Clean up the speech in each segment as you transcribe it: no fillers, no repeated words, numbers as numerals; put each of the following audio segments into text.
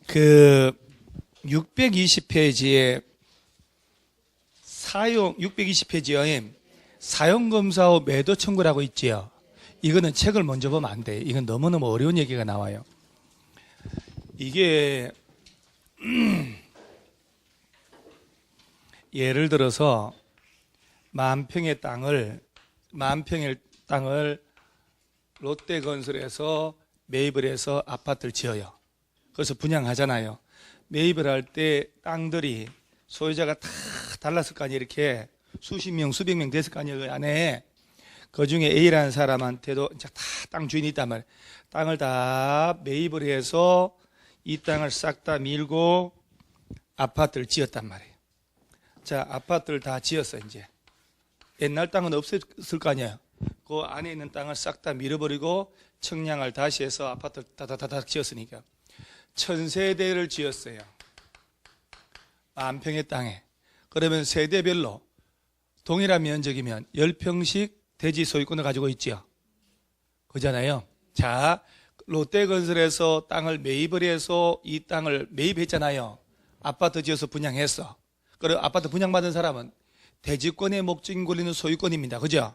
그 620페이지에 620페이지에 사용검사 후 매도 청구라고 있지요. 이거는 책을 먼저 보면 안 돼. 이건 너무너무 어려운 얘기가 나와요. 이게 예를 들어서 만 평의 땅을 롯데건설에서 매입을 해서 아파트를 지어요. 그래서 분양하잖아요. 매입을 할 때 땅들이 소유자가 다 달랐을 거 아니에요. 이렇게 수십 명, 수백 명 됐을 거 아니에요. 그 안에. 그 중에 A라는 사람한테도 다 땅 주인이 있단 말이에요. 땅을 다 매입을 해서 이 땅을 싹 다 밀고 아파트를 지었단 말이에요. 자, 아파트를 다 지었어, 이제. 옛날 땅은 없었을 거 아니에요. 그 안에 있는 땅을 싹 다 밀어버리고 청량을 다시 해서 아파트를 다다다닥 지었으니까. 1000세대를 지었어요. 만 평의 땅에. 그러면 세대별로 동일한 면적이면 10평씩 대지 소유권을 가지고 있지요. 그잖아요. 자, 롯데건설에서 땅을 매입을 해서 이 땅을 매입했잖아요. 아파트 지어서 분양했어. 그리고 아파트 분양받은 사람은 대지권의 목적인 권리는 소유권입니다. 그죠?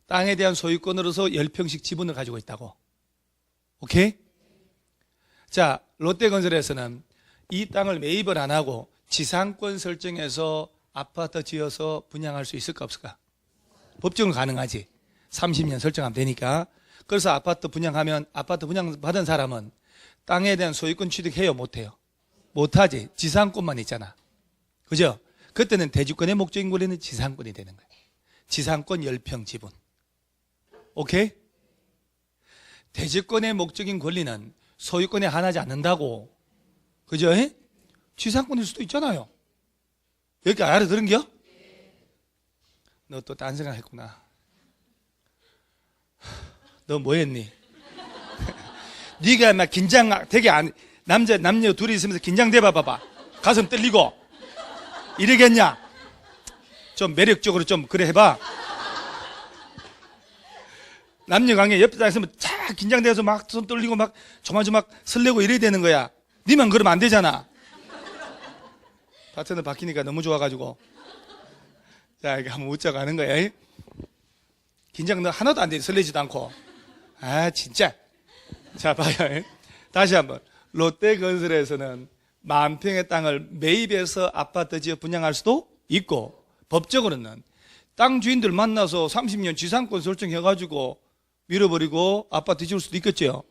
땅에 대한 소유권으로서 10평씩 지분을 가지고 있다고. 오케이? 자, 롯데건설에서는 이 땅을 매입을 안 하고 지상권 설정해서 아파트 지어서 분양할 수 있을까 없을까? 법적으로 가능하지. 30년 설정하면 되니까. 그래서 아파트 분양하면 아파트 분양 받은 사람은 땅에 대한 소유권 취득해요? 못해요? 못하지. 지상권만 있잖아. 그죠? 그때는 대지권의 목적인 권리는 지상권이 되는 거예요. 지상권 10평 지분. 오케이? 대지권의 목적인 권리는 소유권에 한하지 않는다고. 그죠? 지상권일 수도 있잖아요. 여기까지 알아들은겨? 너 또 딴 생각 했구나. 너 뭐 했니? 네가 막 긴장 되게 남녀 둘이 있으면서 긴장돼 봐봐. 가슴 떨리고. 이러겠냐? 좀 매력적으로 좀 그래 해봐. 남녀 관계 옆에 딱 있으면 쫙 긴장돼서 막 손 떨리고 막 조마조마 설레고 이래야 되는 거야. 니만 그러면 안 되잖아. 파트너 바뀌니까 너무 좋아가지고. 자, 이렇게 한번 웃자고 하는 거야. 긴장 너 하나도 안 돼. 설레지도 않고. 아, 진짜. 자, 봐요. 다시 한번. 롯데건설에서는 만 평의 땅을 매입해서 아파트 지어 분양할 수도 있고, 법적으로는 땅 주인들 만나서 30년 지상권 설정해가지고 밀어버리고 아파트 지을 수도 있겠죠.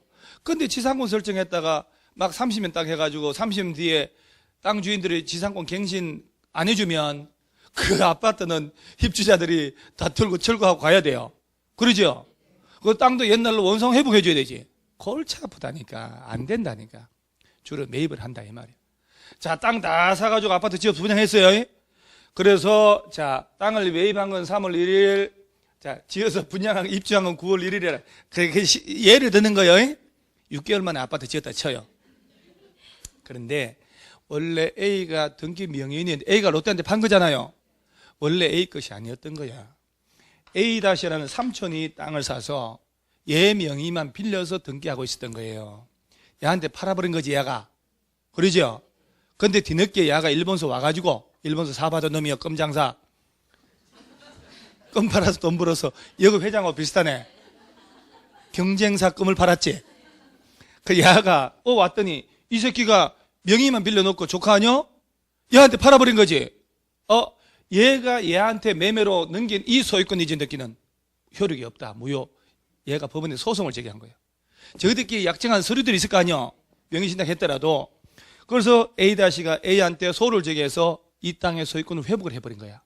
근데 지상권 설정했다가 막 30년 땅 해가지고 30년 뒤에 땅 주인들이 지상권 갱신 안 해주면 그 아파트는 입주자들이 다 털고 철거하고 가야 돼요. 그러죠? 그 땅도 옛날로 원상 회복해줘야 되지. 골치 아프다니까. 안 된다니까. 주로 매입을 한다, 이 말이에요. 자, 땅 다 사가지고 아파트 지어서 분양했어요. 그래서, 자, 땅을 매입한 건 3월 1일, 자, 지어서 분양한, 입주한 건 9월 1일이라. 그렇게 예를 드는 거예요. 6개월 만에 아파트 지었다 쳐요. 그런데, 원래 A가 등기 명의인인데, A가 롯데한테 판 거잖아요. 원래 A 것이 아니었던 거야. A-라는 삼촌이 땅을 사서 얘 명의만 빌려서 등기하고 있었던 거예요. 얘한테 팔아버린 거지, 얘가. 그러죠? 근데 뒤늦게 얘가 일본서 와가지고, 일본서 사받은 놈이요, 껌장사. 껌 팔아서 돈 벌어서, 여기 회장하고 비슷하네. 경쟁사 껌을 팔았지. 그 얘가, 왔더니, 이 새끼가 명의만 빌려놓고 조카 아니요? 얘한테 팔아버린 거지. 얘가 얘한테 매매로 넘긴 이 소유권 이전 등기는 효력이 없다. 무효. 얘가 법원에 소송을 제기한 거예요. 저희들끼리 약정한 서류들이 있을 거 아니요? 명의신탁 했더라도. 그래서 A-가 A한테 소를 제기해서 이 땅의 소유권을 회복을 해버린 거야.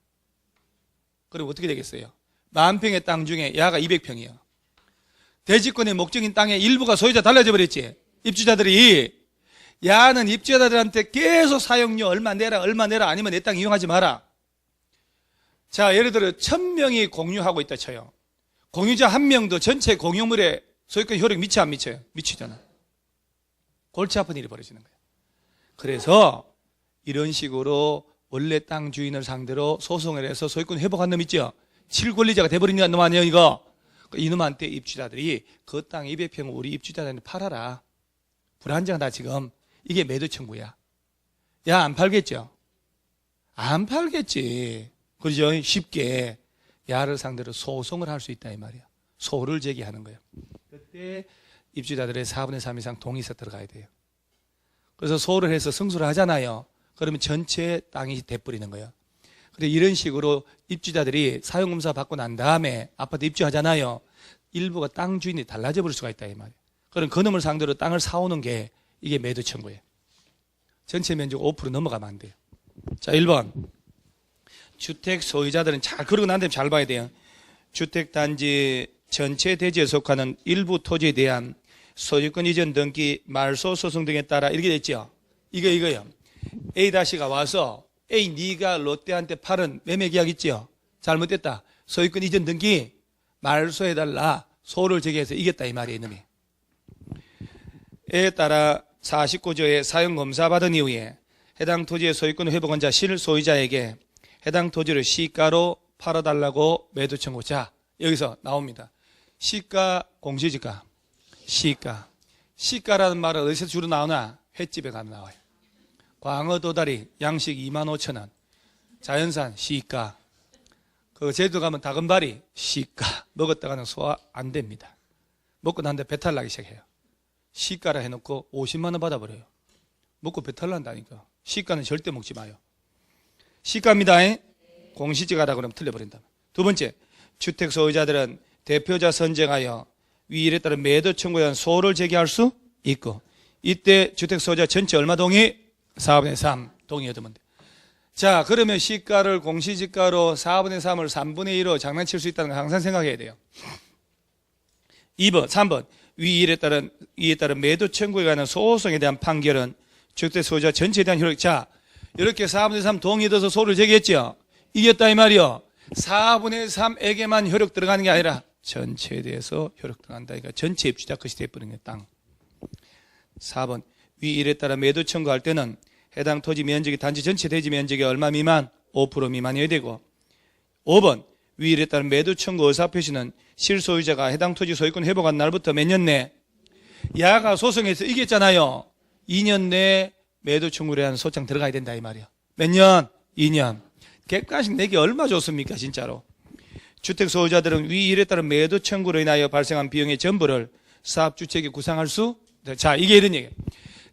그럼 어떻게 되겠어요? 10,000평의 땅 중에 얘가 200평이에요. 대지권의 목적인 땅의 일부가 소유자 달라져 버렸지. 입주자들이. 야는 입주자들한테 계속 사용료 얼마 내라 아니면 내 땅 이용하지 마라. 자, 예를 들어 1000명이 공유하고 있다 쳐요. 공유자 1명도 전체 공유물에 소유권 효력 미쳐 안 미쳐요? 미치잖아. 골치 아픈 일이 벌어지는 거예요. 그래서 이런 식으로 원래 땅 주인을 상대로 소송을 해서 소유권 회복한 놈 있죠? 실권리자가 돼버린 놈 아니에요, 이거? 이놈한테 입주자들이 그 땅 200평을 우리 입주자들한테 팔아라. 불안정하다 지금. 이게 매도 청구야. 야, 안 팔겠죠? 안 팔겠지. 그죠? 쉽게 야를 상대로 소송을 할 수 있다 이 말이야. 소를 제기하는 거예요. 그때 입주자들의 4분의 3 이상 동의서 들어가야 돼요. 그래서 소를 해서 승소를 하잖아요. 그러면 전체 땅이 돼버리는 거예요. 그래서 이런 식으로 입주자들이 사용검사 받고 난 다음에 아파트 입주하잖아요. 일부가 땅 주인이 달라져 버릴 수가 있다 이 말이에요. 그럼 그놈을 상대로 땅을 사오는 게 이게 매도 청구예요. 전체 면적 5% 넘어가면 안 돼요. 자, 1번. 주택 소유자들은 잘 그러고 난 다음에 잘 봐야 돼요. 주택단지 전체 대지에 속하는 일부 토지에 대한 소유권 이전 등기 말소 소송 등에 따라 이렇게 됐죠. 이거요. A-가 와서 A 네가 롯데한테 팔은 매매 계약 있죠. 잘못됐다. 소유권 이전 등기 말소해달라. 소를 제기해서 이겼다 이 말이에요. 이놈이. 에 따라 49조에 사용검사 받은 이후에 해당 토지의 소유권 회복원자 실소유자에게 해당 토지를 시가로 팔아달라고 매도 청구. 자, 여기서 나옵니다. 시가, 공시지가. 시가. 시가라는 말은 어디서 주로 나오나? 횟집에 가면 나와요. 광어 도다리 양식 25,000원. 자연산 시가. 그 제주도 가면 다금바리 시가. 먹었다가는 소화 안 됩니다. 먹고 난 다음에 배탈 나기 시작해요. 시가라 해놓고 50만 원 받아버려요. 먹고 배탈 난다니까. 시가는 절대 먹지 마요. 시가입니다. 공시지가라 그러면 틀려버린다. 두 번째, 주택 소유자들은 대표자 선정하여 위 일에 따른 매도 청구에 대한 소를 제기할 수 있고, 이때 주택 소유자 전체 얼마 동의? 4분의 3 동의 얻으면 돼. 자, 그러면 시가를 공시지가로 4분의 3을 3분의 1로 장난칠 수 있다는 걸 항상 생각해야 돼요. 2번, 3번. 위 일에 따른 매도 청구에 관한 소송에 대한 판결은 주택 소유자 전체에 대한 효력. 자, 이렇게 4분의 3 동의 얻어서 소를 제기했죠. 이겼다 이 말이요. 4분의 3에게만 효력 들어가는 게 아니라 전체에 대해서 효력 들어간다. 그러니까 전체 입주자 것이 돼버리는 거예요. 땅. 4번. 위 일에 따라 매도 청구할 때는 해당 토지 면적이 단지 전체 대지 면적이 얼마 미만? 5% 미만이어야 되고, 5번. 위 일에 따른 매도 청구 의사표시는 실소유자가 해당 토지 소유권 회복한 날부터 몇 년 내? 야가 소송에서 이겼잖아요. 2년 내에 매도 청구를 한 소장 들어가야 된다 이 말이야. 몇 년? 2년. 객관식 내기 얼마 좋습니까 진짜로. 주택 소유자들은 위 일에 따른 매도 청구로 인하여 발생한 비용의 전부를 사업주택이 구상할 수? 자, 이게 이런 얘기예요.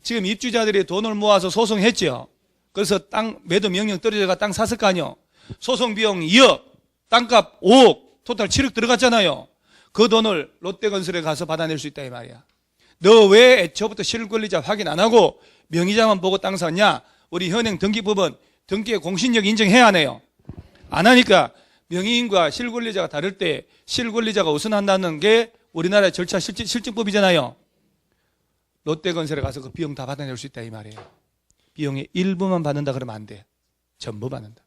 지금 입주자들이 돈을 모아서 소송했죠. 그래서 땅 매도 명령 떨어져가 땅 샀을 거 아니요. 소송 비용 2억, 땅값 5억, 토탈 7억 들어갔잖아요. 그 돈을 롯데건설에 가서 받아낼 수 있다 이 말이야. 너 왜 애초부터 실권리자 확인 안 하고 명의자만 보고 땅 샀냐? 우리 현행 등기법은 등기의 공신력 인정해야 하네요. 안 하니까 명의인과 실권리자가 다를 때 실권리자가 우선한다는 게 우리나라의 절차 실증법이잖아요. 롯데건설에 가서 그 비용 다 받아낼 수 있다 이 말이에요. 비용의 일부만 받는다 그러면 안 돼. 전부 받는다.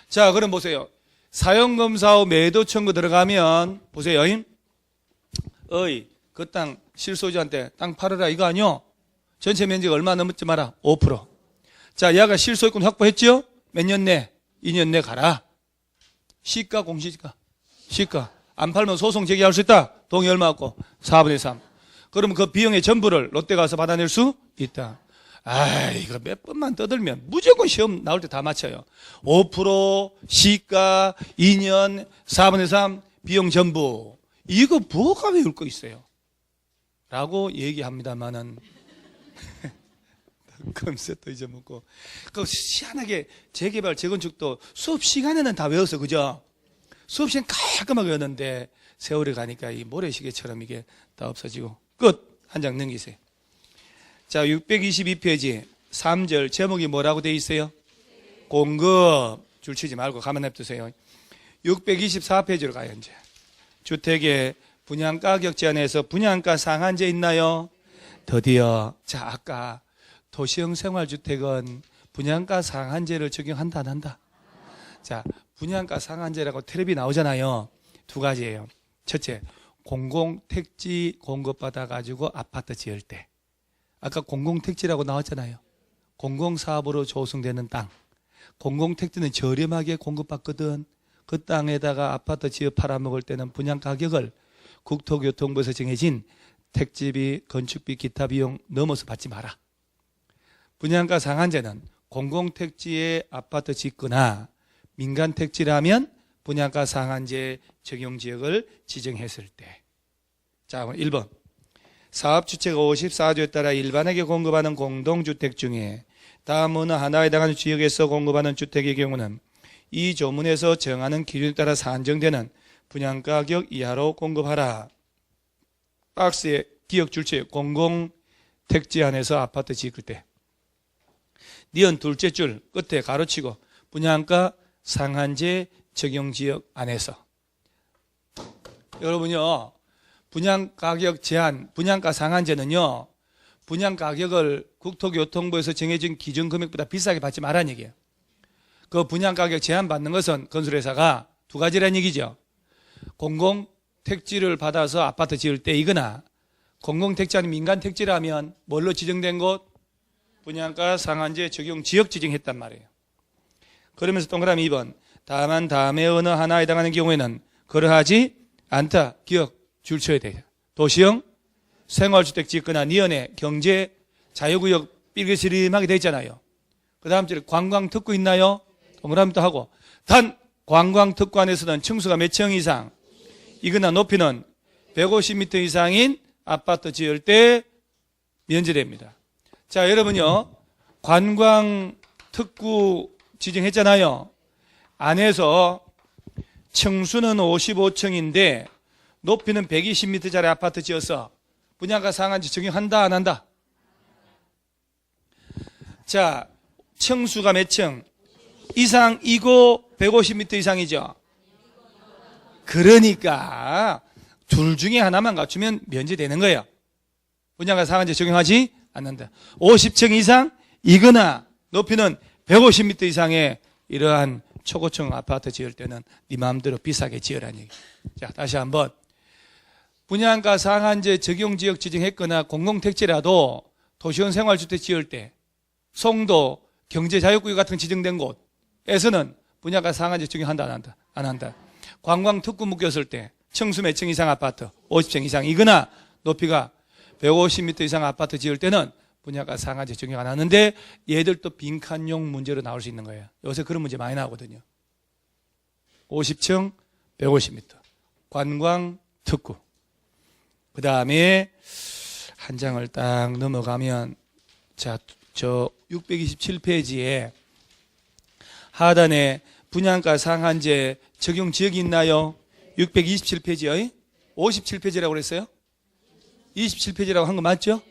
자, 그럼 보세요. 사용검사 후 매도 청구 들어가면 보세요. 어이, 그 땅 실소유자한테 땅 팔아라 이거 아니요? 전체 면적 얼마 넘었지 마라? 5%. 자, 야가 실소유권 확보했죠? 몇 년 내? 2년 내 가라. 시가 공시지가. 시가. 안 팔면 소송 제기할 수 있다. 동의 얼마 갖고? 4분의 3. 그러면 그 비용의 전부를 롯데 가서 받아낼 수 있다. 아, 이거 몇 번만 떠들면 무조건 시험 나올 때 다 맞춰요. 5%, 시가, 2년, 4분의 3, 비용 전부. 이거 뭐가 외울 거 있어요? 라고 얘기합니다만은 금세 또 잊어먹고. 그 희한하게 재개발, 재건축도 수업 시간에는 다 외웠어. 그죠? 수업 시간 깔끔하게 외웠는데 세월이 가니까 이 모래시계처럼 이게 다 없어지고. 끝! 한 장 넘기세요. 자, 622페이지 3절 제목이 뭐라고 돼 있어요? 공급. 줄치지 말고 가만 냅두세요. 624페이지로 가요. 이제 주택의 분양가격 제한에서 분양가 상한제 있나요? 드디어. 자, 아까 도시형 생활주택은 분양가 상한제를 적용한다 안 한다? 자, 분양가 상한제라고 텔레비 나오잖아요. 두 가지예요. 첫째, 공공택지 공급받아가지고 아파트 지을 때. 아까 공공택지라고 나왔잖아요. 공공사업으로 조성되는 땅. 공공택지는 저렴하게 공급받거든. 그 땅에다가 아파트 지어 팔아먹을 때는 분양가격을 국토교통부에서 정해진 택지비, 건축비, 기타 비용 넘어서 받지 마라. 분양가 상한제는 공공택지에 아파트 짓거나 민간택지라면 분양가 상한제 적용지역을 지정했을 때. 자, 1번. 사업주체가 54조에 따라 일반에게 공급하는 공동주택 중에 다음 어느 하나에 해당하는 지역에서 공급하는 주택의 경우는 이 조문에서 정하는 기준에 따라 산정되는 분양가격 이하로 공급하라. 박스에 기억 줄체 공공택지 안에서 아파트 지을 때 니은 둘째 줄 끝에 가로치고 분양가 상한제 적용지역 안에서. 여러분요, 분양가격 제한, 분양가 상한제는요, 분양가격을 국토교통부에서 정해진 기준 금액보다 비싸게 받지 말라는 얘기예요. 그 분양가격 제한 받는 것은 건설회사가 두 가지라는 얘기죠. 공공택지를 받아서 아파트 지을 때 이거나 공공택지 아닌 민간택지라면 뭘로 지정된 곳? 분양가 상한제 적용 지역 지정했단 말이에요. 그러면서 동그라미 2번. 다만 다음에 어느 하나에 해당하는 경우에는 그러하지 않다. 기억 줄쳐야 돼요. 도시형 생활주택 짓거나 니은에 경제 자유구역 삐그스림하게 돼 있잖아요. 그 다음 줄에 관광특구 있나요? 동그라미도 하고. 단 관광특구 안에서는 층수가 몇 층 이상 이거나 높이는 150m 이상인 아파트 지을 때 면제됩니다. 자, 여러분요, 관광특구 지정했잖아요. 안에서 층수는 55층인데 높이는 120m짜리 아파트 지어서 분양가 상한제 적용한다 안 한다? 자, 층수가 몇 층? 이상이고 150m 이상이죠. 그러니까 둘 중에 하나만 갖추면 면제되는 거예요. 분양가 상한제 적용하지 않는다. 50층 이상 이거나 높이는 150m 이상의 이러한 초고층 아파트 지을 때는 네 마음대로 비싸게 지으라는 얘기. 자, 다시 한번. 분양가 상한제 적용지역 지정했거나 공공택지라도 도시형 생활주택 지을 때 송도 경제자유구역 같은 지정된 곳에서는 분양가 상한제 적용한다 안 한다? 안 한다. 관광특구 묶였을 때 층수 몇 층 이상 아파트 50층 이상 이거나 높이가 150m 이상 아파트 지을 때는 분양가 상한제 적용 안 하는데 얘들도 빈칸용 문제로 나올 수 있는 거예요. 요새 그런 문제 많이 나오거든요. 50층 150m 관광특구. 그 다음에 한 장을 딱 넘어가면 자, 저 627페이지에 하단에 분양가 상한제 적용 지역이 있나요? 627페이지요? 57페이지라고 그랬어요? 27페이지라고 한 거 맞죠?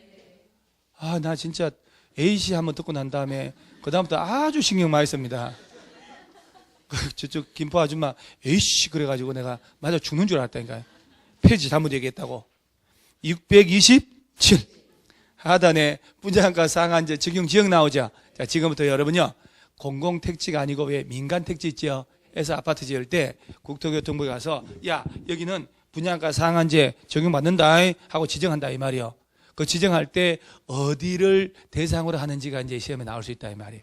아, 나 진짜 A씨 한번 듣고 난 다음에 그 다음부터 아주 신경 많이 씁니다. 저쪽 김포 아줌마 A씨 그래가지고 내가 맞아 죽는 줄 알았다니까요. 페이지 잘못 얘기했다고. 627 하단에 분양가 상한제 적용 지역 나오죠. 자, 지금부터 여러분요, 공공택지가 아니고 왜 민간택지 있죠? 에서 아파트 지을 때 국토교통부에 가서 야, 여기는 분양가 상한제 적용받는다 하고 지정한다 이 말이요. 그 지정할 때 어디를 대상으로 하는지가 이제 시험에 나올 수 있다 이 말이에요.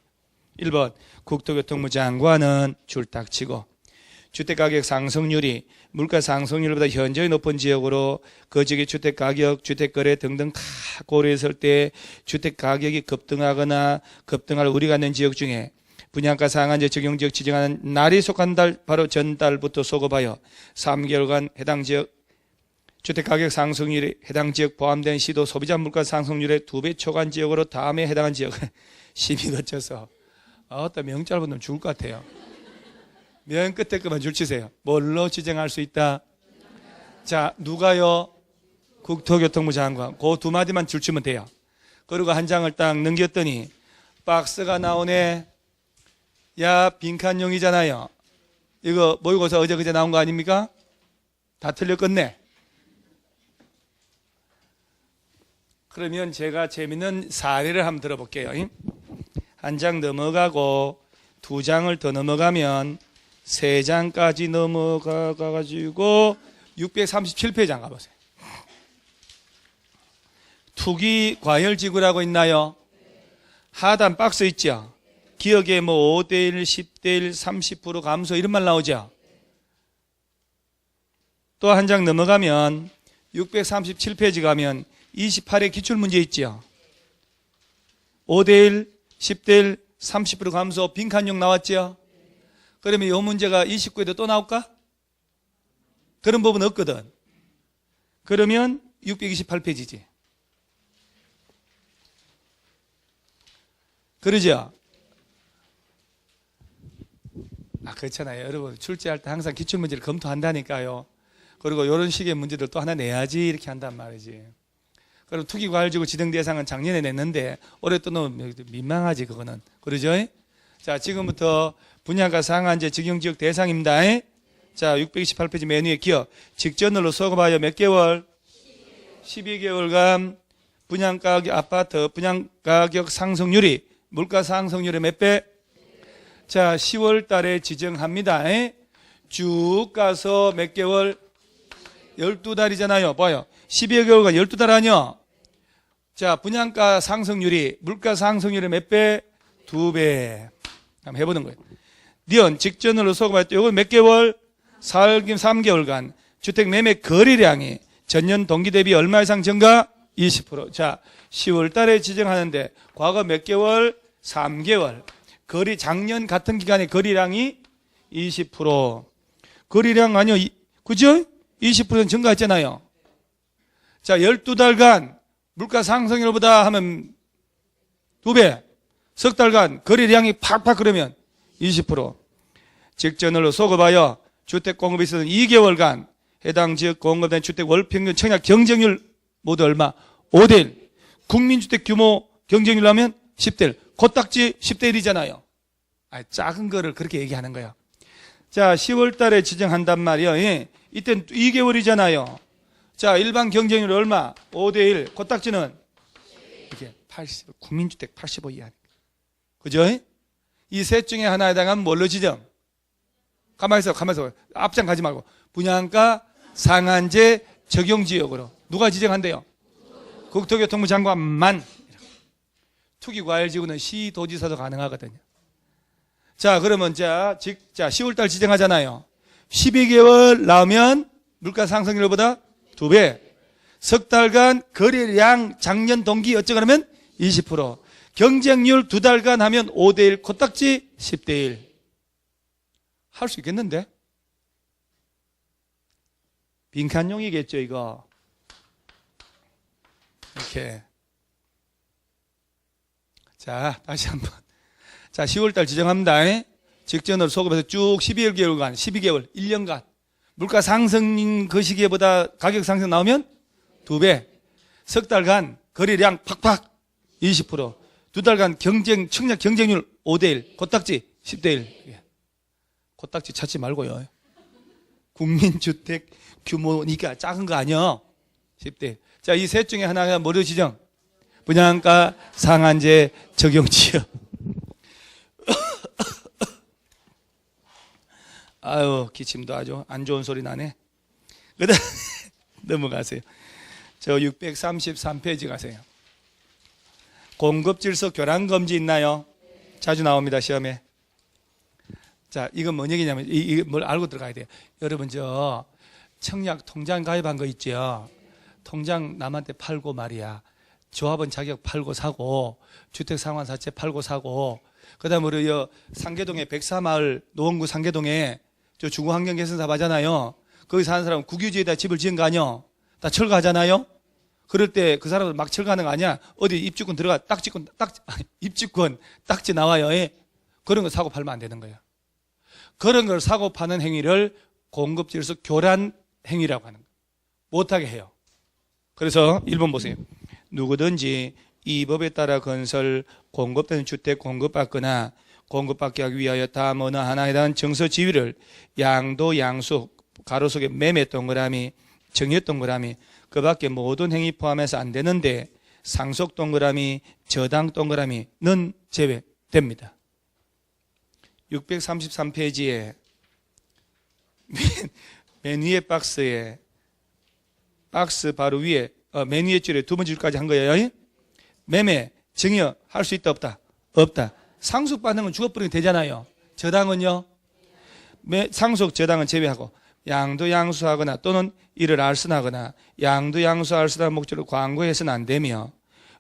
1번 국토교통부 장관은 줄 딱 치고 주택가격 상승률이 물가 상승률보다 현저히 높은 지역으로 그 지역의 주택가격, 주택거래 등등 다 고려했을 때 주택가격이 급등하거나 급등할 우려가 있는 지역 중에 분양가 상한제 적용지역 지정하는 날이 속한 달 바로 전달부터 소급하여 3개월간 해당 지역 주택가격 상승률이 해당 지역 포함된 시도 소비자 물가 상승률의 2배 초과한 지역으로 다음에 해당한 지역 심의 거쳐서 어떤 명짤 보면 죽을 것 같아요. 면 끝에 것만 줄치세요. 뭘로 지정할 수 있다? 자, 누가요? 국토교통부 장관. 그 두 마디만 줄치면 돼요. 그리고 한 장을 딱 넘겼더니 박스가 나오네. 야, 빈칸용이잖아요. 이거 모의고사 어제 그제 나온 거 아닙니까? 다 틀렸겠네. 그러면 제가 재밌는 사례를 한번 들어볼게요. 한 장 넘어가고 두 장을 더 넘어가면 세 장까지 넘어가가지고 637페이지 가보세요. 투기 과열지구라고 있나요? 하단 박스 있죠? 기억에 뭐 5대1, 10대1, 30% 감소 이런 말 나오죠? 또 한 장 넘어가면 637페이지 가면 28의 기출문제 있죠? 5대1, 10대 1, 30% 감소, 빈칸용 나왔죠? 그러면 이 문제가 29에도 또 나올까? 그런 법은 없거든. 그러면 628페이지지. 그러죠? 그렇잖아요. 여러분, 출제할 때 항상 기출문제를 검토한다니까요. 그리고 이런 식의 문제들 또 하나 내야지 이렇게 한단 말이지. 그리고 투기과열지구 지정 대상은 작년에 냈는데 올해 또 너무 민망하지 그거는. 그러죠? 자, 지금부터 분양가 상한제 적용지역 대상입니다. 자, 628페이지 맨 위에 기억. 직전으로 소급하여 몇 개월? 12개월간 분양가격 아파트 분양가격 상승률이 물가 상승률의 몇 배? 자, 10월 달에 지정합니다. 쭉 가서 몇 개월? 12달이잖아요. 봐요. 12개월간 12달 아니요? 자, 분양가 상승률이 물가 상승률의 몇 배? 2배. 한번 해보는 거예요. 니은 직전으로 소급할 때 이건 몇 개월? 3개월간 주택 매매 거래량이 전년 동기 대비 얼마 이상 증가? 20%. 자, 10월 달에 지정하는데 과거 몇 개월? 3개월. 작년 같은 기간에 거래량이 20%. 거래량 아니요? 그죠? 20% 증가했잖아요. 자, 12달간 물가 상승률보다 하면 2배. 석 달간 거래량이 팍팍 그러면 20%. 직전으로 소급하여 주택 공급이 있어서 2개월간 해당 지역 공급된 주택 월평균 청약 경쟁률 모두 얼마? 5대1. 국민주택 규모 경쟁률 하면 10대1. 코딱지 10대1이잖아요. 작은 거를 그렇게 얘기하는 거예요. 자, 10월 달에 지정한단 말이에요. 이때는 2개월이잖아요. 자, 일반 경쟁률 얼마? 5대1. 코딱지는 이게 80, 국민주택 85 이하. 그죠? 이 셋 중에 하나에 해당하면 뭘로 지정? 가만히 있어. 앞장 가지 말고. 분양가 상한제 적용지역으로. 누가 지정한대요? 국토교통부 장관만. 투기과열지구는 시도지사도 가능하거든요. 자, 그러면 10월달 지정하잖아요. 12개월 나오면 물가 상승률보다 2배. 석 달간 거래량 작년 동기 어쩌고하면 20%. 경쟁률 2달간 하면 5대1 코딱지 10대1. 할 수 있겠는데? 빈칸용이겠죠, 이거. 이렇게. 자, 다시 한번. 자, 10월달 지정합니다. 직전으로 소급해서 쭉 12개월간, 12개월, 1년간. 물가 상승 그 시기보다 가격 상승 나오면 2배. 석 달간 거래량 팍팍 20%. 2달간 청약 경쟁률 5대1. 코딱지 10대1. 코딱지 찾지 말고요. 국민주택 규모니까 작은 거 아니요. 10대1. 자, 이 셋 중에 하나가 뭐로 지정? 분양가 상한제 적용지역. 아유, 기침도 아주 안 좋은 소리 나네. 그 다음에 넘어가세요. 저 633페이지 가세요. 공급질서 교란검지 있나요? 자주 나옵니다, 시험에. 자, 이건 뭔 얘기냐면, 이거 뭘 알고 들어가야 돼요. 여러분, 저 청약 통장 가입한 거 있죠? 통장 남한테 팔고 말이야. 조합원 자격 팔고 사고, 주택상환사채 팔고 사고, 그 다음에 우리 상계동에 백사마을 노원구 상계동에 저 주거환경개선사업 하잖아요. 거기 사는 사람은 국유지에다 집을 지은 거 아니요? 다 철거하잖아요? 그럴 때 그 사람들 막 철거하는 거 아니야? 어디 입주권 들어가, 입주권 딱지 나와요. 그런 거 사고 팔면 안 되는 거예요. 그런 걸 사고 파는 행위를 공급질서 교란 행위라고 하는 거예요. 못하게 해요. 그래서 1번 보세요. 누구든지 이 법에 따라 건설, 공급되는 주택 공급받거나 공급받기 하기 위하여 다음 어느 하나에 대한 정서 지위를 양도, 양수, 가로 속에 매매 동그라미, 정의 동그라미, 그 밖에 모든 행위 포함해서 안 되는데 상속 동그라미, 저당 동그라미는 제외됩니다. 633페이지에 맨 위에 박스 바로 위에 맨 위에 줄에 두 번째 줄까지 한 거예요. 매매, 증여 할 수 있다 없다? 없다. 상속 받는 건 죽어버리면 되잖아요. 저당은요? 상속 저당은 제외하고 양도 양수하거나 또는 이를 알선하거나 양도 양수 알선한 목적으로 광고해서는 안 되며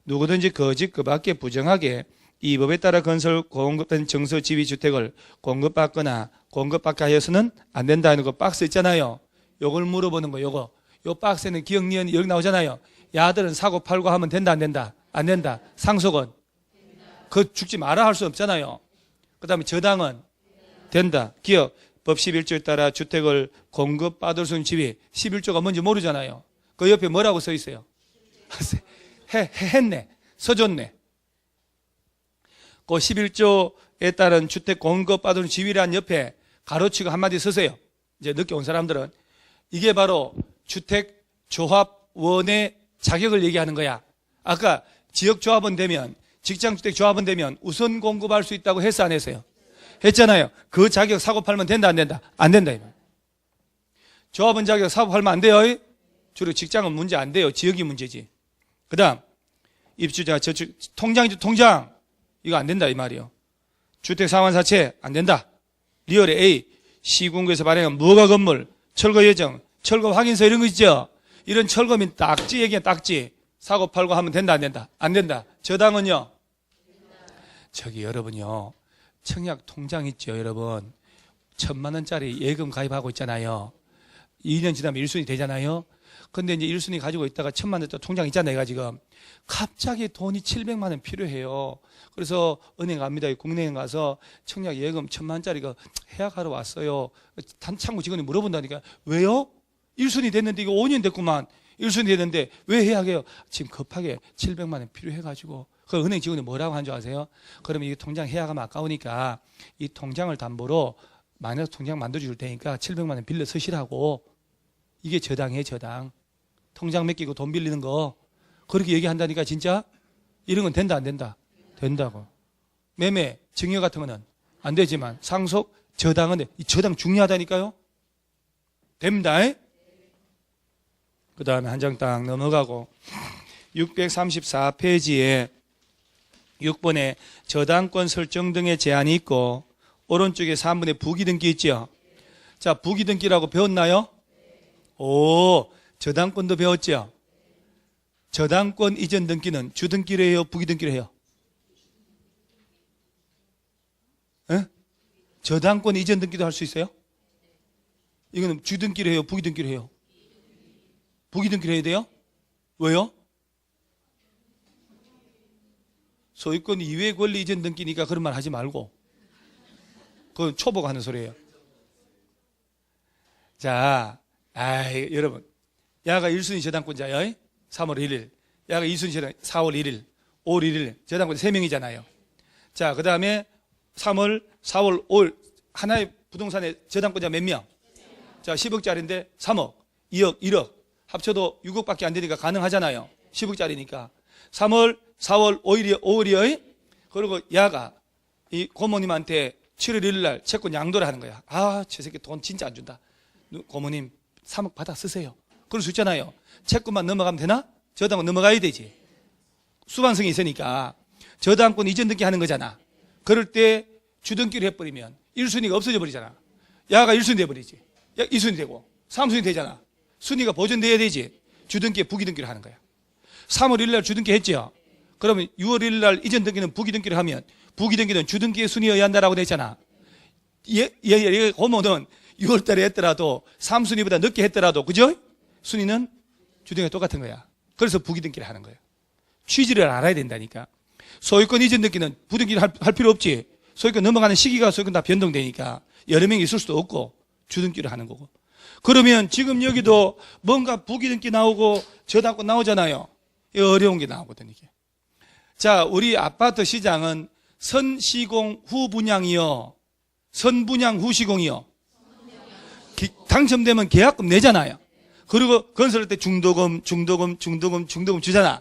누구든지 거짓 그 밖에 부정하게 이 법에 따라 건설 공급된 정서 지위 주택을 공급받거나 공급받게 하여서는 안 된다는 거 박스 있잖아요. 요걸 물어보는 거. 요거 요 박스에는 기억 니은 여기 나오잖아요. 야들은 사고 팔고 하면 된다 안 된다? 안 된다. 상속은 그 죽지 마라 할 수 없잖아요. 그 다음에 저당은 된다. 기억 법 11조에 따라 주택을 공급받을 수 있는 지위 11조가 뭔지 모르잖아요. 그 옆에 뭐라고 써 있어요? 했네. 써줬네. 그 11조에 따른 주택 공급받을 지위란 옆에 가로치고 한마디 쓰세요. 이제 늦게 온 사람들은 이게 바로 주택조합원의 자격을 얘기하는 거야. 아까 지역조합원 되면 직장주택조합원 되면 우선 공급할 수 있다고 했어 안 했어요? 했잖아요. 그 자격 사고 팔면 된다 안 된다? 안 된다. 조합원 자격 사고 팔면 안 돼요. 주로 직장은 문제 안 돼요. 지역이 문제지. 그 다음 입주자 저축 통장이죠. 통장 이거 안 된다 이 말이요. 주택상환사채 안 된다. 리얼의 A 시군구에서 발행한 무허가 건물 철거 예정 철거 확인서 이런 거 있죠. 이런 철거민 딱지 얘기야 딱지. 사고 팔고 하면 된다 안 된다? 안 된다. 저당은요. 저기 여러분요. 청약 통장 있죠 여러분. 1,000만 원짜리 예금 가입하고 있잖아요. 2년 지나면 1순위 되잖아요. 근데 이제 1순위 가지고 있다가 1,000만 원짜리 통장 있잖아요 내가 지금. 갑자기 돈이 700만 원 필요해요. 그래서 은행 갑니다. 국내은행 가서 청약 예금 1,000만 원짜리 해약하러 왔어요. 단창구 직원이 물어본다니까. 왜요? 1순위 됐는데 이거 5년 됐구만. 1순위 됐는데 왜 해약해요? 지금 급하게 700만 원 필요해가지고. 그 은행 직원이 뭐라고 한 줄 아세요? 그러면 이 통장 해약하면 아까우니까 이 통장을 담보로 마이너스 통장 만들어줄 테니까 700만 원 빌려 쓰시라고. 이게 저당이에요 저당. 통장 맡기고 돈 빌리는 거. 그렇게 얘기한다니까 진짜? 이런 건 된다 안 된다? 된다고. 매매, 증여 같은 거는 안 되지만 상속, 저당은 이 저당 중요하다니까요. 됩니다. 그 다음에 한 장 딱 넘어가고 634페이지에 6번에 저당권 설정 등의 제한이 있고 오른쪽에 3번에 부기등기 있죠. 자, 부기등기라고 배웠나요? 오, 저당권도 배웠죠. 저당권 이전 등기는 주등기로 해요? 부기등기로 해요? 에? 저당권 이전 등기도 할 수 있어요? 이거는 주등기로 해요? 부기등기로 해요? 부기등기로 해야 돼요? 왜요? 소유권 이외 권리 이전 등기니까 그런 말 하지 말고. 그건 초보가 하는 소리예요. 자, 여러분. 야가 1순위 저당권자요. 3월 1일. 야가 2순위 저당 4월 1일. 5월 1일. 저당권 3명이잖아요. 자, 그 다음에 3월, 4월, 5월. 하나의 부동산의 저당권자 몇 명? 자, 10억짜리인데 3억, 2억, 1억. 합쳐도 6억밖에 안 되니까 가능하잖아요. 10억짜리니까. 3월, 4월, 5일이요. 그리고 야가 이 고모님한테 7월 1일 날 채권 양도를 하는 거야. 아, 저 새끼 돈 진짜 안 준다. 고모님 3억 받아 쓰세요. 그럴 수 있잖아요. 채권만 넘어가면 되나? 저당권 넘어가야 되지. 수반성이 있으니까. 저당권 이전 등기 하는 거잖아. 그럴 때 주등기를 해버리면 1순위가 없어져 버리잖아. 야가 1순위 돼버리지. 야 2순위 되고 3순위 되잖아. 순위가 보존돼야 되지. 주등기에 부기등기를 하는 거야. 3월 1일 날 주등기 했죠. 그러면 6월 1일 날 이전 등기는 부기등기를 하면 부기등기는 주등기의 순위여야 한다라고 돼 있잖아. 고모는 6월 달에 했더라도 3순위보다 늦게 했더라도 그죠? 순위는 주등기가 똑같은 거야. 그래서 부기등기를 하는 거예요. 취지를 알아야 된다니까. 소유권 이전 등기는 부등기를 할 필요 없지. 소유권 넘어가는 시기가 소유권 다 변동되니까 여러 명이 있을 수도 없고 주등기를 하는 거고. 그러면 지금 여기도 뭔가 부기등기 나오고 저당권 나오잖아요. 어려운 게 나오거든 이게. 자, 우리 아파트 시장은 선시공 후 분양이요. 선분양 후 시공이요. 당첨되면 계약금 내잖아요. 그리고 건설할 때 중도금 주잖아.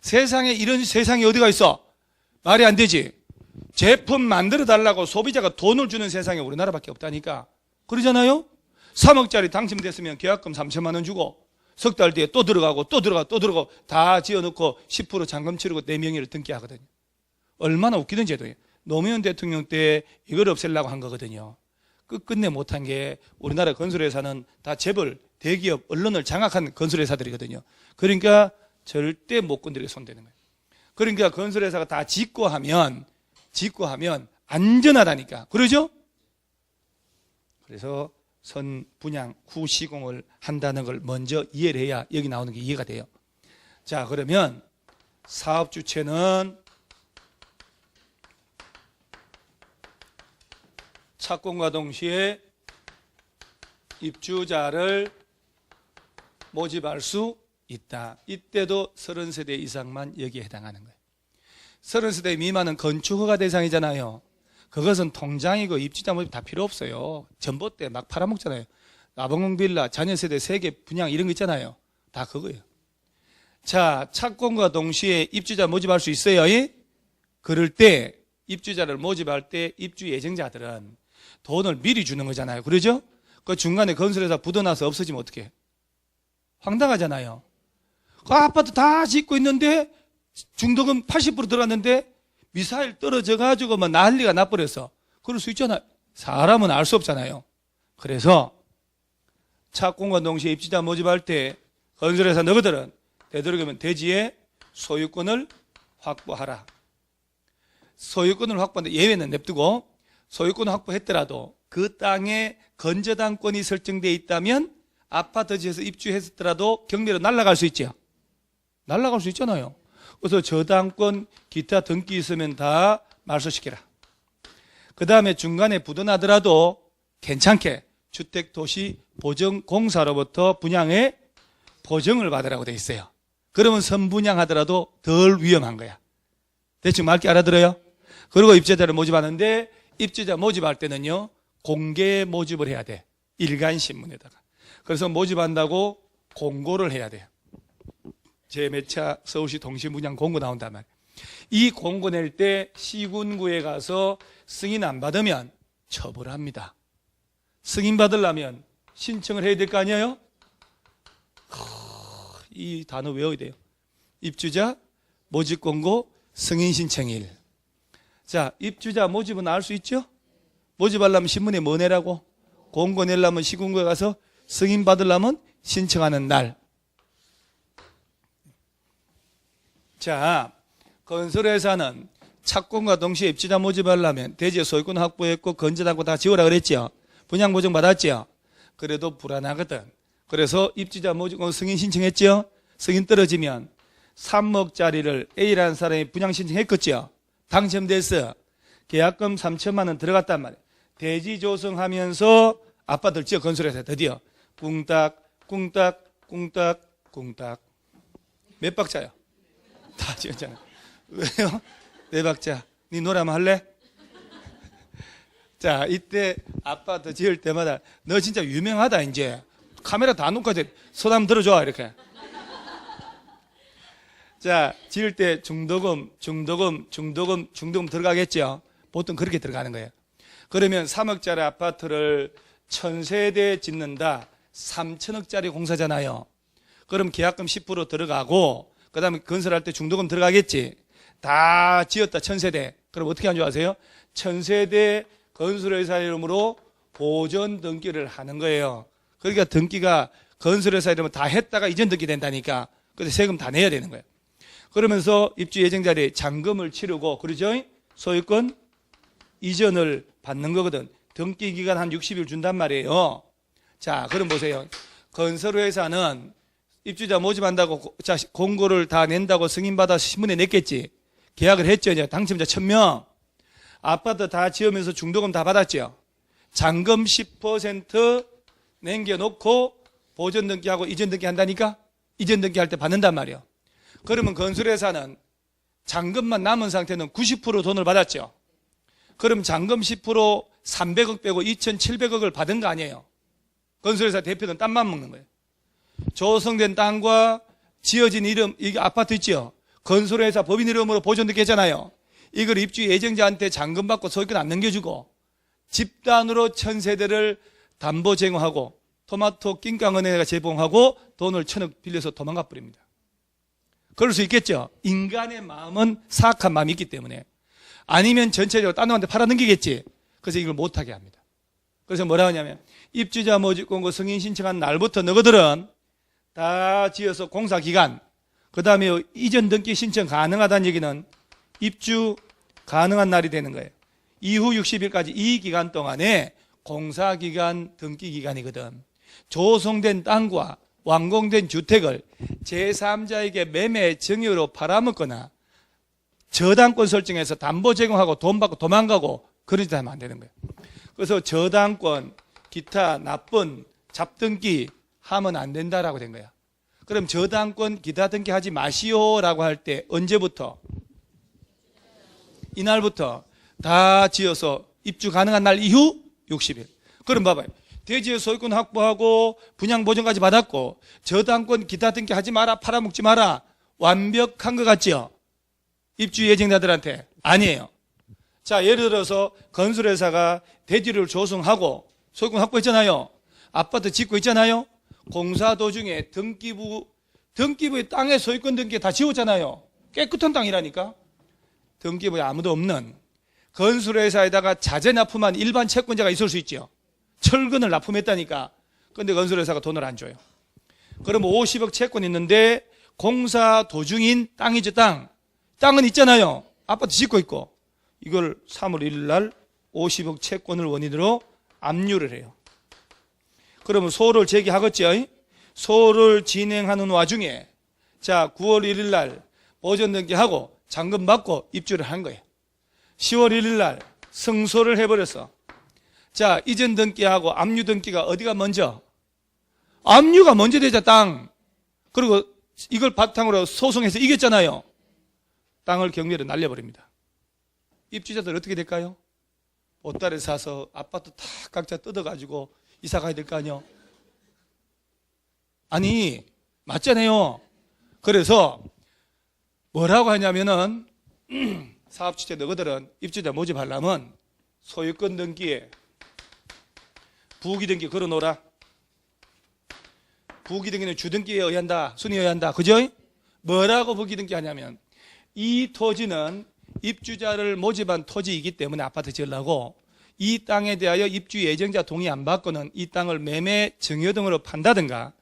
세상에 이런 세상이 어디가 있어? 말이 안 되지. 제품 만들어 달라고 소비자가 돈을 주는 세상이 우리나라밖에 없다니까. 그러잖아요. 3억짜리 당첨됐으면 계약금 3천만 원 주고 석 달 뒤에 또 들어가고 다 지어놓고 10% 잔금 치르고 내 명의를 등기하거든요. 얼마나 웃기던 제도예요. 노무현 대통령 때 이걸 없애려고 한 거거든요. 끝끝내 못한 게 우리나라 건설회사는 다 재벌, 대기업, 언론을 장악한 건설회사들이거든요. 그러니까 절대 못 건드리게 손대는 거예요. 그러니까 건설회사가 다 짓고 하면 짓고 하면 안전하다니까. 그러죠? 그래서 선 분양 후 시공을 한다는 걸 먼저 이해를 해야 여기 나오는 게 이해가 돼요. 자, 그러면 사업 주체는 착공과 동시에 입주자를 모집할 수 있다. 이때도 30세대 이상만 여기에 해당하는 거예요. 30세대 미만은 건축허가 대상이잖아요. 그것은 통장이고 입주자 모집 다 필요 없어요. 전봇대 막 팔아먹잖아요. 나봉공 빌라, 자녀세대 세계 분양 이런 거 있잖아요. 다 그거예요. 자, 착공과 동시에 입주자 모집할 수 있어요. 그럴 때 입주자를 모집할 때 입주 예정자들은 돈을 미리 주는 거잖아요. 그러죠? 그 중간에 건설회사 부도나서 없어지면 어떡해? 황당하잖아요. 그 아파트 다 짓고 있는데 중도금 80% 들어갔는데 미사일 떨어져 가지고 뭐 난리가 나버려서 그럴 수 있잖아요. 사람은 알 수 없잖아요. 그래서 착공과 동시에 입주자 모집할 때 건설회사 너희들은 되도록이면 대지에 소유권을 확보하라. 소유권을 확보하는데 예외는 냅두고 소유권을 확보했더라도 그 땅에 건저당권이 설정되어 있다면 아파트 지에서 입주했더라도 경매로 날아갈 수 있죠. 날아갈 수 있잖아요. 그래서 저당권 기타 등기 있으면 다 말소시켜라. 그 다음에 중간에 부도나더라도 괜찮게 주택도시보전공사로부터 분양에 보증을 받으라고 돼 있어요. 그러면 선분양하더라도 덜 위험한 거야. 대충 맑게 알아들어요? 그리고 입주자를 모집하는데 입주자 모집할 때는요 공개 모집을 해야 돼. 일간신문에다가. 그래서 모집한다고 공고를 해야 돼요. 제 몇 차 서울시 동시분양 공고 나온단 말이에요. 이 공고 낼 때 시군구에 가서 승인 안 받으면 처벌합니다. 승인 받으려면 신청을 해야 될 거 아니에요? 이 단어 외워야 돼요. 입주자 모집 공고 승인 신청일. 자, 입주자 모집은 알 수 있죠? 모집하려면 신문에 뭐 내라고? 공고 내려면 시군구에 가서 승인 받으려면 신청하는 날. 자, 건설회사는 착공과 동시에 입주자 모집하려면 대지에 소유권 확보했고 건재하고 다 지우라 그랬죠. 분양 보증 받았죠. 그래도 불안하거든. 그래서 입주자 모집 승인 신청했죠. 승인 떨어지면 3억짜리를 A라는 사람이 분양 신청했겠죠. 당첨됐어. 계약금 3천만 원 들어갔단 말이에요. 대지 조성하면서 아파트를 지어 건설회사 드디어 꿍딱 꿍딱 꿍딱 꿍딱. 몇 박자요? 다 지었잖아. 왜요? 네 박자. 니 노래 한번 할래? 자, 이때 아파트 지을 때마다 너 진짜 유명하다 이제. 카메라 다 놓고 손 한번 들어줘 이렇게. 자, 지을 때 중도금 들어가겠죠. 보통 그렇게 들어가는 거예요. 그러면 3억짜리 아파트를 1000세대 짓는다. 3천억짜리 공사잖아요. 그럼 계약금 10% 들어가고 그 다음에 건설할 때 중도금 들어가겠지. 다 지었다 1000세대. 그럼 어떻게 하는 줄 아세요? 1000세대 건설회사 이름으로 보전 등기를 하는 거예요. 그러니까 등기가 건설회사 이름으로 다 했다가 이전 등기 된다니까. 그래서 세금 다 내야 되는 거예요. 그러면서 입주 예정자리에 잔금을 치르고 그러죠? 소유권 이전을 받는 거거든. 등기 기간 한 60일 준단 말이에요. 자, 그럼 보세요. 건설회사는 입주자 모집한다고 자, 공고를 다 낸다고 승인받아서 신문에 냈겠지. 계약을 했죠. 이제 당첨자 1000명. 아파트 다 지으면서 중도금 다 받았죠. 잔금 10% 남겨놓고 보전 등기하고 이전 등기 한다니까? 이전 등기 할 때 받는단 말이에요. 그러면 건설회사는 잔금만 남은 상태는 90% 돈을 받았죠. 그럼 잔금 10% 300억 빼고 2,700억을 받은 거 아니에요. 건설회사 대표는 땀만 먹는 거예요. 조성된 땅과 지어진 이름, 이게 아파트 있죠. 건설회사 법인 이름으로 보존 등기 했잖아요. 이걸 입주 예정자한테 잔금 받고 소유권 안 넘겨주고 집단으로 1000세대를 담보 제공하고 토마토 낑깡은행에가 제공하고 돈을 1000억 빌려서 도망가 버립니다. 그럴 수 있겠죠. 인간의 마음은 사악한 마음이 있기 때문에. 아니면 전체적으로 딴 놈한테 팔아넘기겠지. 그래서 이걸 못하게 합니다. 그래서 뭐라 하냐면 입주자 모집 공고 승인 신청한 날부터 너희들은 다 지어서 공사기간 그 다음에 이전 등기 신청 가능하다는 얘기는 입주 가능한 날이 되는 거예요. 이후 60일까지 이 기간 동안에 공사기간, 등기기간이거든. 조성된 땅과 완공된 주택을 제3자에게 매매 증여로 팔아먹거나 저당권 설정해서 담보 제공하고 돈 받고 도망가고 그런 짓 하면 안 되는 거예요. 그래서 저당권, 기타, 납분, 잡등기 하면 안 된다라고 된 거야. 그럼 저당권, 기타 등기 하지 마시오라고 할 때 언제부터? 이날부터 다 지어서 입주 가능한 날 이후 60일. 그럼 봐봐요. 대지의 소유권 확보하고 분양보증까지 받았고 저당권, 기타 등기 하지 마라, 팔아먹지 마라. 완벽한 것 같죠? 입주 예정자들한테. 아니에요. 자, 예를 들어서 건설회사가 대지를 조성하고 소유권 확보했잖아요. 아파트 짓고 있잖아요. 공사 도중에 등기부의 땅에 소유권 등기 다 지웠잖아요. 깨끗한 땅이라니까. 등기부에 아무도 없는 건설회사에다가 자재 납품한 일반 채권자가 있을 수 있죠. 철근을 납품했다니까. 근데 건설회사가 돈을 안 줘요. 그럼 50억 채권 있는데 공사 도중인 땅이죠, 땅. 땅은 있잖아요. 아파트 짓고 있고. 이걸 3월 1일 날 50억 채권을 원인으로 압류를 해요. 그러면 소를 제기하겠죠. 소를 진행하는 와중에 자 9월 1일 날 보전 등기하고 잔금 받고 입주를 한 거예요. 10월 1일 날 승소를 해버렸어. 자 이전 등기하고 압류 등기가 어디가 먼저? 압류가 먼저 되자 땅. 그리고 이걸 바탕으로 소송해서 이겼잖아요. 땅을 경매로 날려버립니다. 입주자들 어떻게 될까요? 보따리 사서 아파트 다 각자 뜯어가지고 이사 가야 될 거 아니요? 아니 맞잖아요. 그래서 뭐라고 하냐면은 사업주체 너희들은 입주자 모집하려면 소유권 등기에 부기 등기 걸어놓으라. 부기 등기는 주등기에 의한다, 순위에 의한다. 그죠? 뭐라고 부기 등기 하냐면 이 토지는 입주자를 모집한 토지이기 때문에 아파트 지으려고 이 땅에 대하여 입주 예정자 동의 안 받고는 이 땅을 매매 증여 등으로 판다든가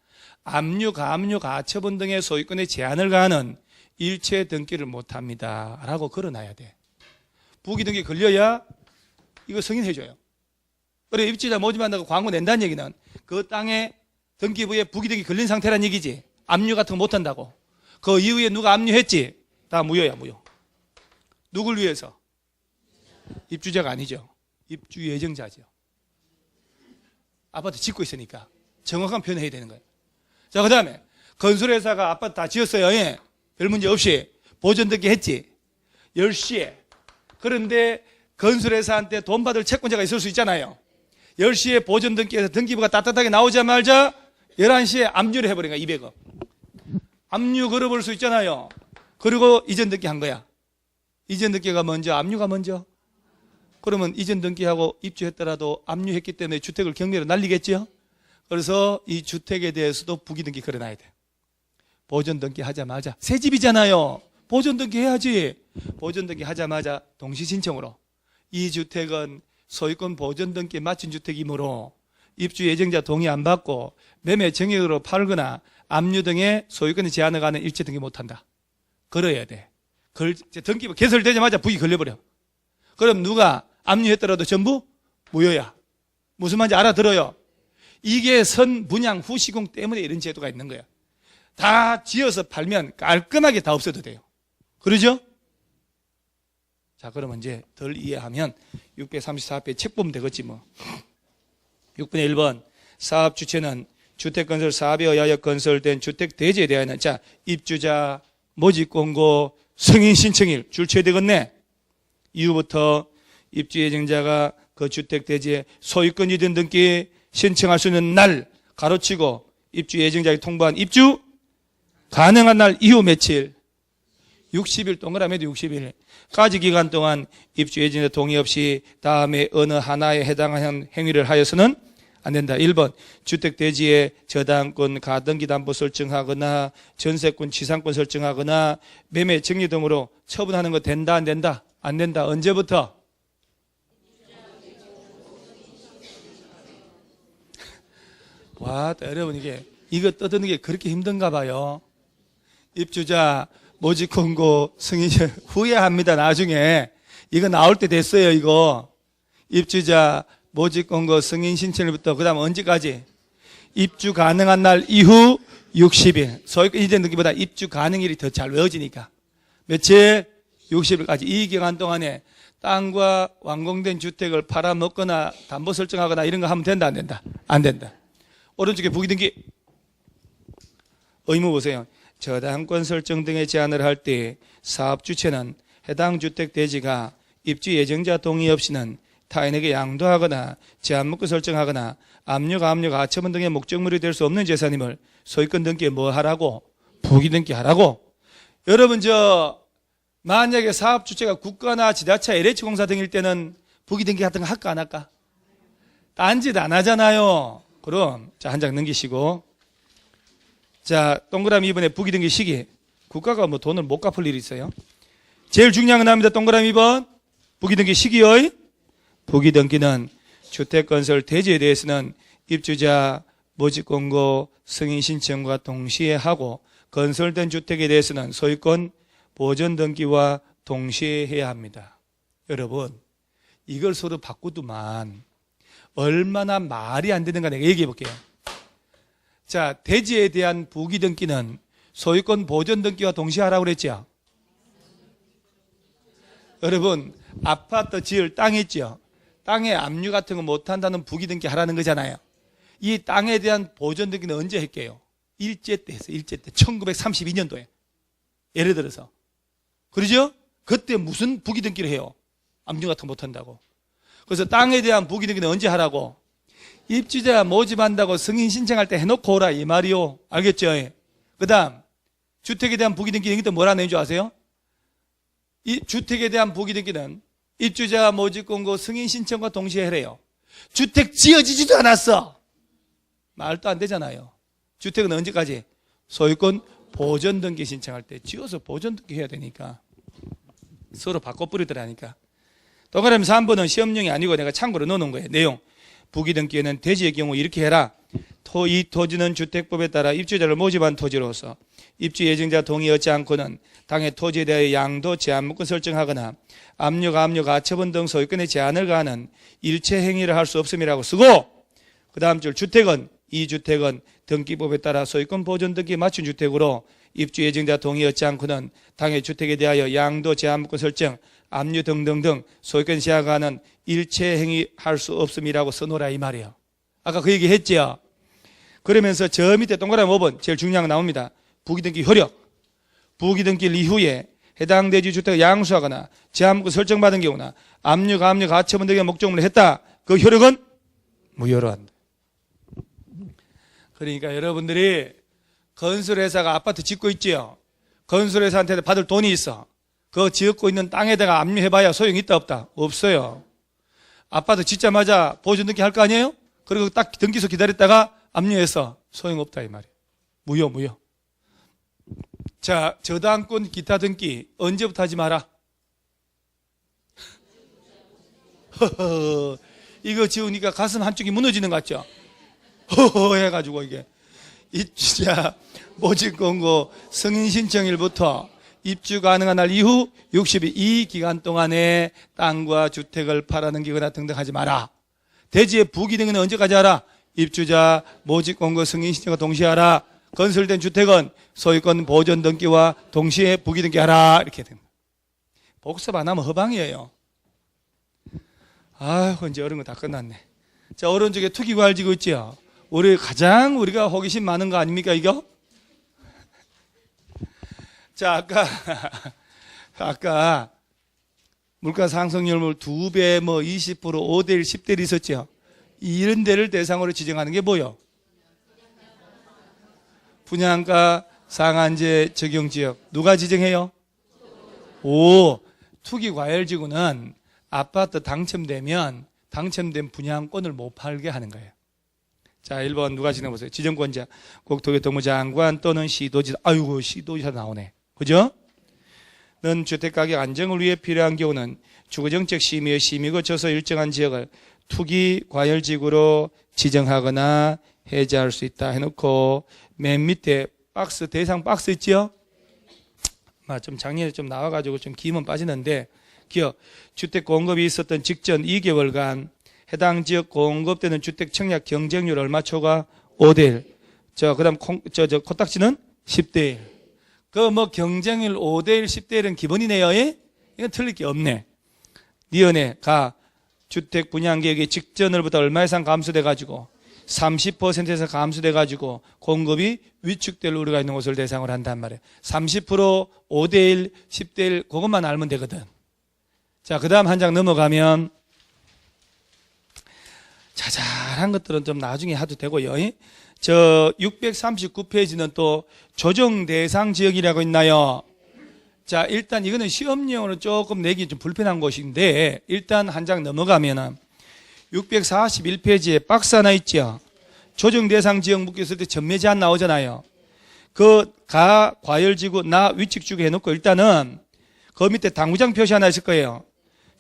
압류, 가압류, 가처분 등의 소유권에 제한을 가하는 일체 등기를 못합니다 라고 걸어놔야 돼. 부기 등기 걸려야 이거 승인해줘요. 그래 입주자 모집한다고 광고 낸다는 얘기는 그 땅에 등기부에 부기 등기 걸린 상태란 얘기지. 압류 같은 거 못한다고. 그 이후에 누가 압류했지? 다 무효야, 무효. 누굴 위해서? 입주자가 아니죠. 입주 예정자죠. 아파트 짓고 있으니까 정확한 표현을 해야 되는 거예요. 자, 그 다음에 건설회사가 아파트 다 지었어요. 예. 별 문제 없이 보전 등기 했지. 10시에. 그런데 건설회사한테 돈 받을 채권자가 있을 수 있잖아요. 10시에 보전 등기해서 등기부가 따뜻하게 나오자마자 11시에 압류를 해버린 거야. 200억. 압류 걸어볼 수 있잖아요. 그리고 이전 등기 한 거야. 이전 등기가 먼저, 압류가 먼저. 그러면 이전 등기하고 입주했더라도 압류했기 때문에 주택을 경매로 날리겠죠. 그래서 이 주택에 대해서도 부기 등기 걸어놔야 돼. 보전 등기 하자마자 새 집이잖아요. 보전 등기 해야지. 보전 등기 하자마자 동시 신청으로 이 주택은 소유권 보전 등기에 맞춘 주택이므로 입주 예정자 동의 안 받고 매매 증여로 팔거나 압류 등의 소유권의 제한을 가는 일체 등기 못한다. 걸어야 돼. 등기부 개설되자마자 부기 걸려버려. 그럼 누가 압류했더라도 전부 무효야. 무슨 말인지 알아들어요? 이게 선분양 후 시공 때문에 이런 제도가 있는 거야. 다 지어서 팔면 깔끔하게 다 없어도 돼요. 그러죠? 자, 그러면 이제 덜 이해하면 634회 책 보면 되겠지 뭐. 6분의 1번 사업 주체는 주택건설 사업에 의하여 건설된 주택 대지에 대하여는 자 입주자 모집 공고 승인 신청일 줄쳐야 되겠네. 이후부터 입주 예정자가 그 주택 대지에 소유권이든 등기 신청할 수 있는 날 가로치고 입주 예정자에게 통보한 입주 가능한 날 이후 며칠? 60일 동그라미도 60일 까지 기간 동안 입주 예정자 동의 없이 다음에 어느 하나에 해당하는 행위를 하여서는 안 된다. 1번 주택 대지에 저당권 가등기 담보 설정하거나 전세권 지상권 설정하거나 매매 증여 등으로 처분하는 거 된다 안 된다? 안 된다. 언제부터? 와, 여러분 이거 떠드는 게 그렇게 힘든가 봐요. 입주자 모집 공고 승인 후회합니다. 나중에 이거 나올 때 됐어요, 이거. 입주자 모집권고 승인 신청일부터 그 다음 언제까지? 입주 가능한 날 이후 60일. 소유권 이전 등기보다 입주 가능일이 더 잘 외워지니까. 며칠? 60일까지. 이 기간 동안에 땅과 완공된 주택을 팔아먹거나 담보 설정하거나 이런 거 하면 된다, 안 된다? 안 된다. 오른쪽에 부기등기. 의무 보세요. 저당권 설정 등의 제한을 할 때 사업주체는 해당 주택 대지가 입주 예정자 동의 없이는 타인에게 양도하거나 제한목구 설정하거나 압류, 가처분 등의 목적물이 될 수 없는 재산임을 소유권 등기에 뭐 하라고? 부기등기 하라고. 여러분 만약에 사업주체가 국가나 지자체, LH공사 등일 때는 부기등기 같은 거 할까 안 할까? 딴짓 안 하잖아요. 그럼 자, 한 장 넘기시고, 자, 동그라미 2번에 부기등기 시기. 국가가 뭐 돈을 못 갚을 일이 있어요? 제일 중요한 건 나옵니다. 동그라미 2번 부기등기 시기의 부기등기는 주택건설 대지에 대해서는 입주자 모집권고 승인 신청과 동시에 하고, 건설된 주택에 대해서는 소유권 보전 등기와 동시에 해야 합니다. 여러분, 이걸 서로 바꾸더만 얼마나 말이 안 되는가 내가 얘기해 볼게요. 자, 대지에 대한 부기등기는 소유권 보전 등기와 동시에 하라고 그랬죠. 여러분, 아파트 지을 땅 있죠. 땅에 압류 같은 거 못한다는 부기등기 하라는 거잖아요. 이 땅에 대한 보전 등기는 언제 할게요? 일제 때 했어요. 일제 때 1932년도에 예를 들어서. 그러죠? 그때 무슨 부기등기를 해요? 압류 같은 거 못한다고. 그래서 땅에 대한 부기등기는 언제 하라고? 입주자 모집한다고 승인 신청할 때 해놓고 오라 이 말이요. 알겠죠? 그 다음 주택에 대한 부기등기는 이때 뭐라 내는 줄 아세요? 이 주택에 대한 부기등기는 입주자 모집권고 승인 신청과 동시에 해래요. 주택 지어지지도 않았어. 말도 안 되잖아요. 주택은 언제까지? 소유권 보전등기 신청할 때 지어서 보전등기 해야 되니까 서로 바꿔버리더라니까. 동그라미 3번은 시험용이 아니고 내가 참고로 넣어놓은 거예요. 내용. 부기등기에는 대지의 경우 이렇게 해라. 이 토지는 주택법에 따라 입주자를 모집한 토지로서 입주 예정자 동의 얻지 않고는 당의 토지에 대하여 양도 제한목권 설정하거나 압류, 가처분 등 소유권의 제한을 가하는 일체 행위를 할 수 없음이라고 쓰고, 그 다음 줄 주택은 이 주택은 등기법에 따라 소유권 보존 등기에 맞춘 주택으로 입주 예정자 동의 얻지 않고는 당의 주택에 대하여 양도 제한목권 설정, 압류 등등등 소유권 제한하는 일체 행위 할 수 없음이라고 써놓으라 이 말이에요. 아까 그 얘기 했죠. 그러면서 저 밑에 동그라미 5번 제일 중요한 거 나옵니다. 부기등기 효력. 부기등기 이후에 해당 대지 주택을 양수하거나 제한목권 설정받은 경우나 압류, 가처분 등의 목적물을 했다. 그 효력은 무효로한다. 그러니까 여러분들이 건설회사가 아파트 짓고 있지요. 건설회사한테 받을 돈이 있어. 그거 지었고 있는 땅에다가 압류해봐야 소용이 있다 없다? 없어요. 아파트 짓자마자 보존등기 할 거 아니에요? 그리고 딱 등기소 기다렸다가 압류해서 소용없다 이 말이에요. 무효. 자, 저당권 기타 등기 언제부터 하지 마라? 이거 지우니까 가슴 한쪽이 무너지는 것 같죠? 해가지고 이게 입주자 모집권고 승인 신청일부터 입주 가능한 날 이후 60일 이 기간 동안에 땅과 주택을 팔아넘기거나 등등 하지 마라. 대지의 부기등기는 언제까지 하라? 입주자 모집권고 승인 신청과 동시에 하라. 건설된 주택은 소유권 보존 등기와 동시에 부기등기 하라. 이렇게 됩니다. 복습 안 하면 허방이에요. 아휴, 이제 어려운 거 다 끝났네. 자, 오른쪽에 투기과열지구 있지요? 우리가 호기심 많은 거 아닙니까, 이거? 자, 아까 물가 상승률 2배, 20%, 5대1, 10대1 있었죠? 이런 데를 대상으로 지정하는 게 뭐요? 분양가 상한제 적용 지역. 누가 지정해요? 투기과열지구는 아파트 당첨되면 당첨된 분양권을 못 팔게 하는 거예요. 자, 1번 누가 지정해보세요. 지정권자, 국토교통부 장관 또는 시도지사. 아이고, 시도지사 나오네. 그죠? 는 주택가격 안정을 위해 필요한 경우는 주거정책 심의의 심의 거쳐서 일정한 지역을 투기과열지구로 지정하거나 해제할 수 있다 해놓고, 맨 밑에 대상 박스 있지요? 좀 작년에 좀 나와가지고 좀 기면 빠지는데, 기억. 주택 공급이 있었던 직전 2개월간 해당 지역 공급되는 주택 청약 경쟁률 얼마 초과? 5대1. 그다음 코딱지는 10대1. 그 뭐 경쟁률 5대1, 10대1은 기본이네요. 예? 이건 틀릴 게 없네. 니은에 가 주택 분양 계획이 직전으로부터 얼마 이상 감소돼 가지고 30%에서 감소돼 가지고 공급이 위축될 우려가 있는 곳을 대상으로 한단 말이에요. 30%, 5대1, 10대1 그것만 알면 되거든. 자, 그다음 한 장 넘어가면 자잘한 것들은 좀 나중에 해도 되고요. 저 639페이지는 또 조정 대상 지역이라고 있나요? 자, 일단 이거는 시험용으로 조금 내기 좀 불편한 곳인데 일단 한 장 넘어가면은 641페이지에 박스 하나 있죠. 조정 대상 지역 묶였을 때 전매 제한 나오잖아요. 그 가 과열지구 나 위축지구 해놓고 일단은 그 밑에 당구장 표시 하나 있을 거예요.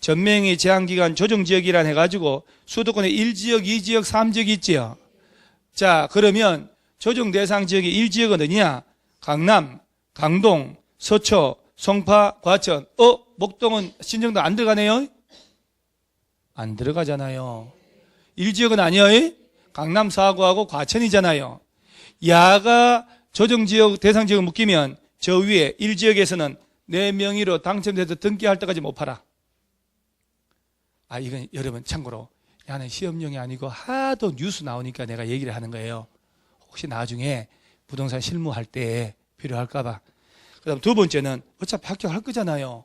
전매행위 제한기간 조정지역이란 해가지고 수도권에 1지역, 2지역, 3지역이 있지요. 자, 그러면 조정 대상 지역이 1지역은 어디냐? 강남, 강동, 서초, 송파, 과천. 목동은 신정도 안 들어가네요? 안 들어가잖아요. 1지역은 아니에요? 강남, 사구하고 과천이잖아요. 야가 조정지역, 대상지역을 묶이면 저 위에 1지역에서는 내 명의로 당첨돼서 등기할 때까지 못 팔아. 이건 여러분 참고로 야는 시험용이 아니고 하도 뉴스 나오니까 내가 얘기를 하는 거예요. 혹시 나중에 부동산 실무할 때 필요할까 봐. 그 다음 두 번째는 어차피 합격할 거잖아요.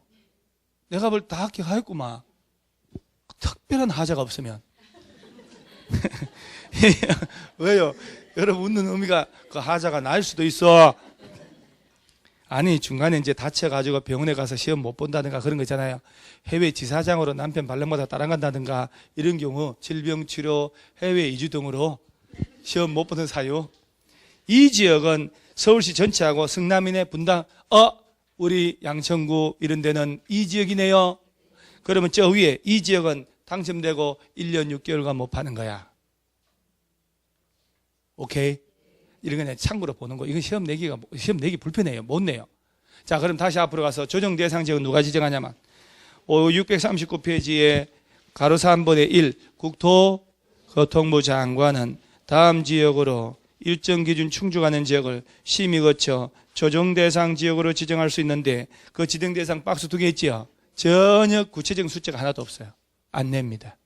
내가 뭘 다 합격하였구만. 특별한 하자가 없으면. 왜요? 여러분 웃는 의미가 그 하자가 날 수도 있어. 아니 중간에 이제 다쳐가지고 병원에 가서 시험 못 본다든가 그런 거 있잖아요. 해외 지사장으로 남편 발령받아 따라간다든가 이런 경우 질병치료 해외 이주 등으로 시험 못 보는 사유. 이 지역은 서울시 전체하고 성남이네 분당 우리 양천구 이런 데는 이 지역이네요. 그러면 저 위에 이 지역은 당첨되고 1년 6개월간 못 파는 거야. 오케이? 이런 거 그냥 참고로 보는 거. 이건 시험 내기 불편해요. 못 내요. 자, 그럼 다시 앞으로 가서 조정 대상 지역은 누가 지정하냐면 639페이지에 가로 3번의 1 국토교통부 장관은 다음 지역으로 일정 기준 충족하는 지역을 심의 거쳐 조정 대상 지역으로 지정할 수 있는데 그 지정 대상 박스 2개 있지요. 전혀 구체적인 숫자가 하나도 없어요. 안 냅니다.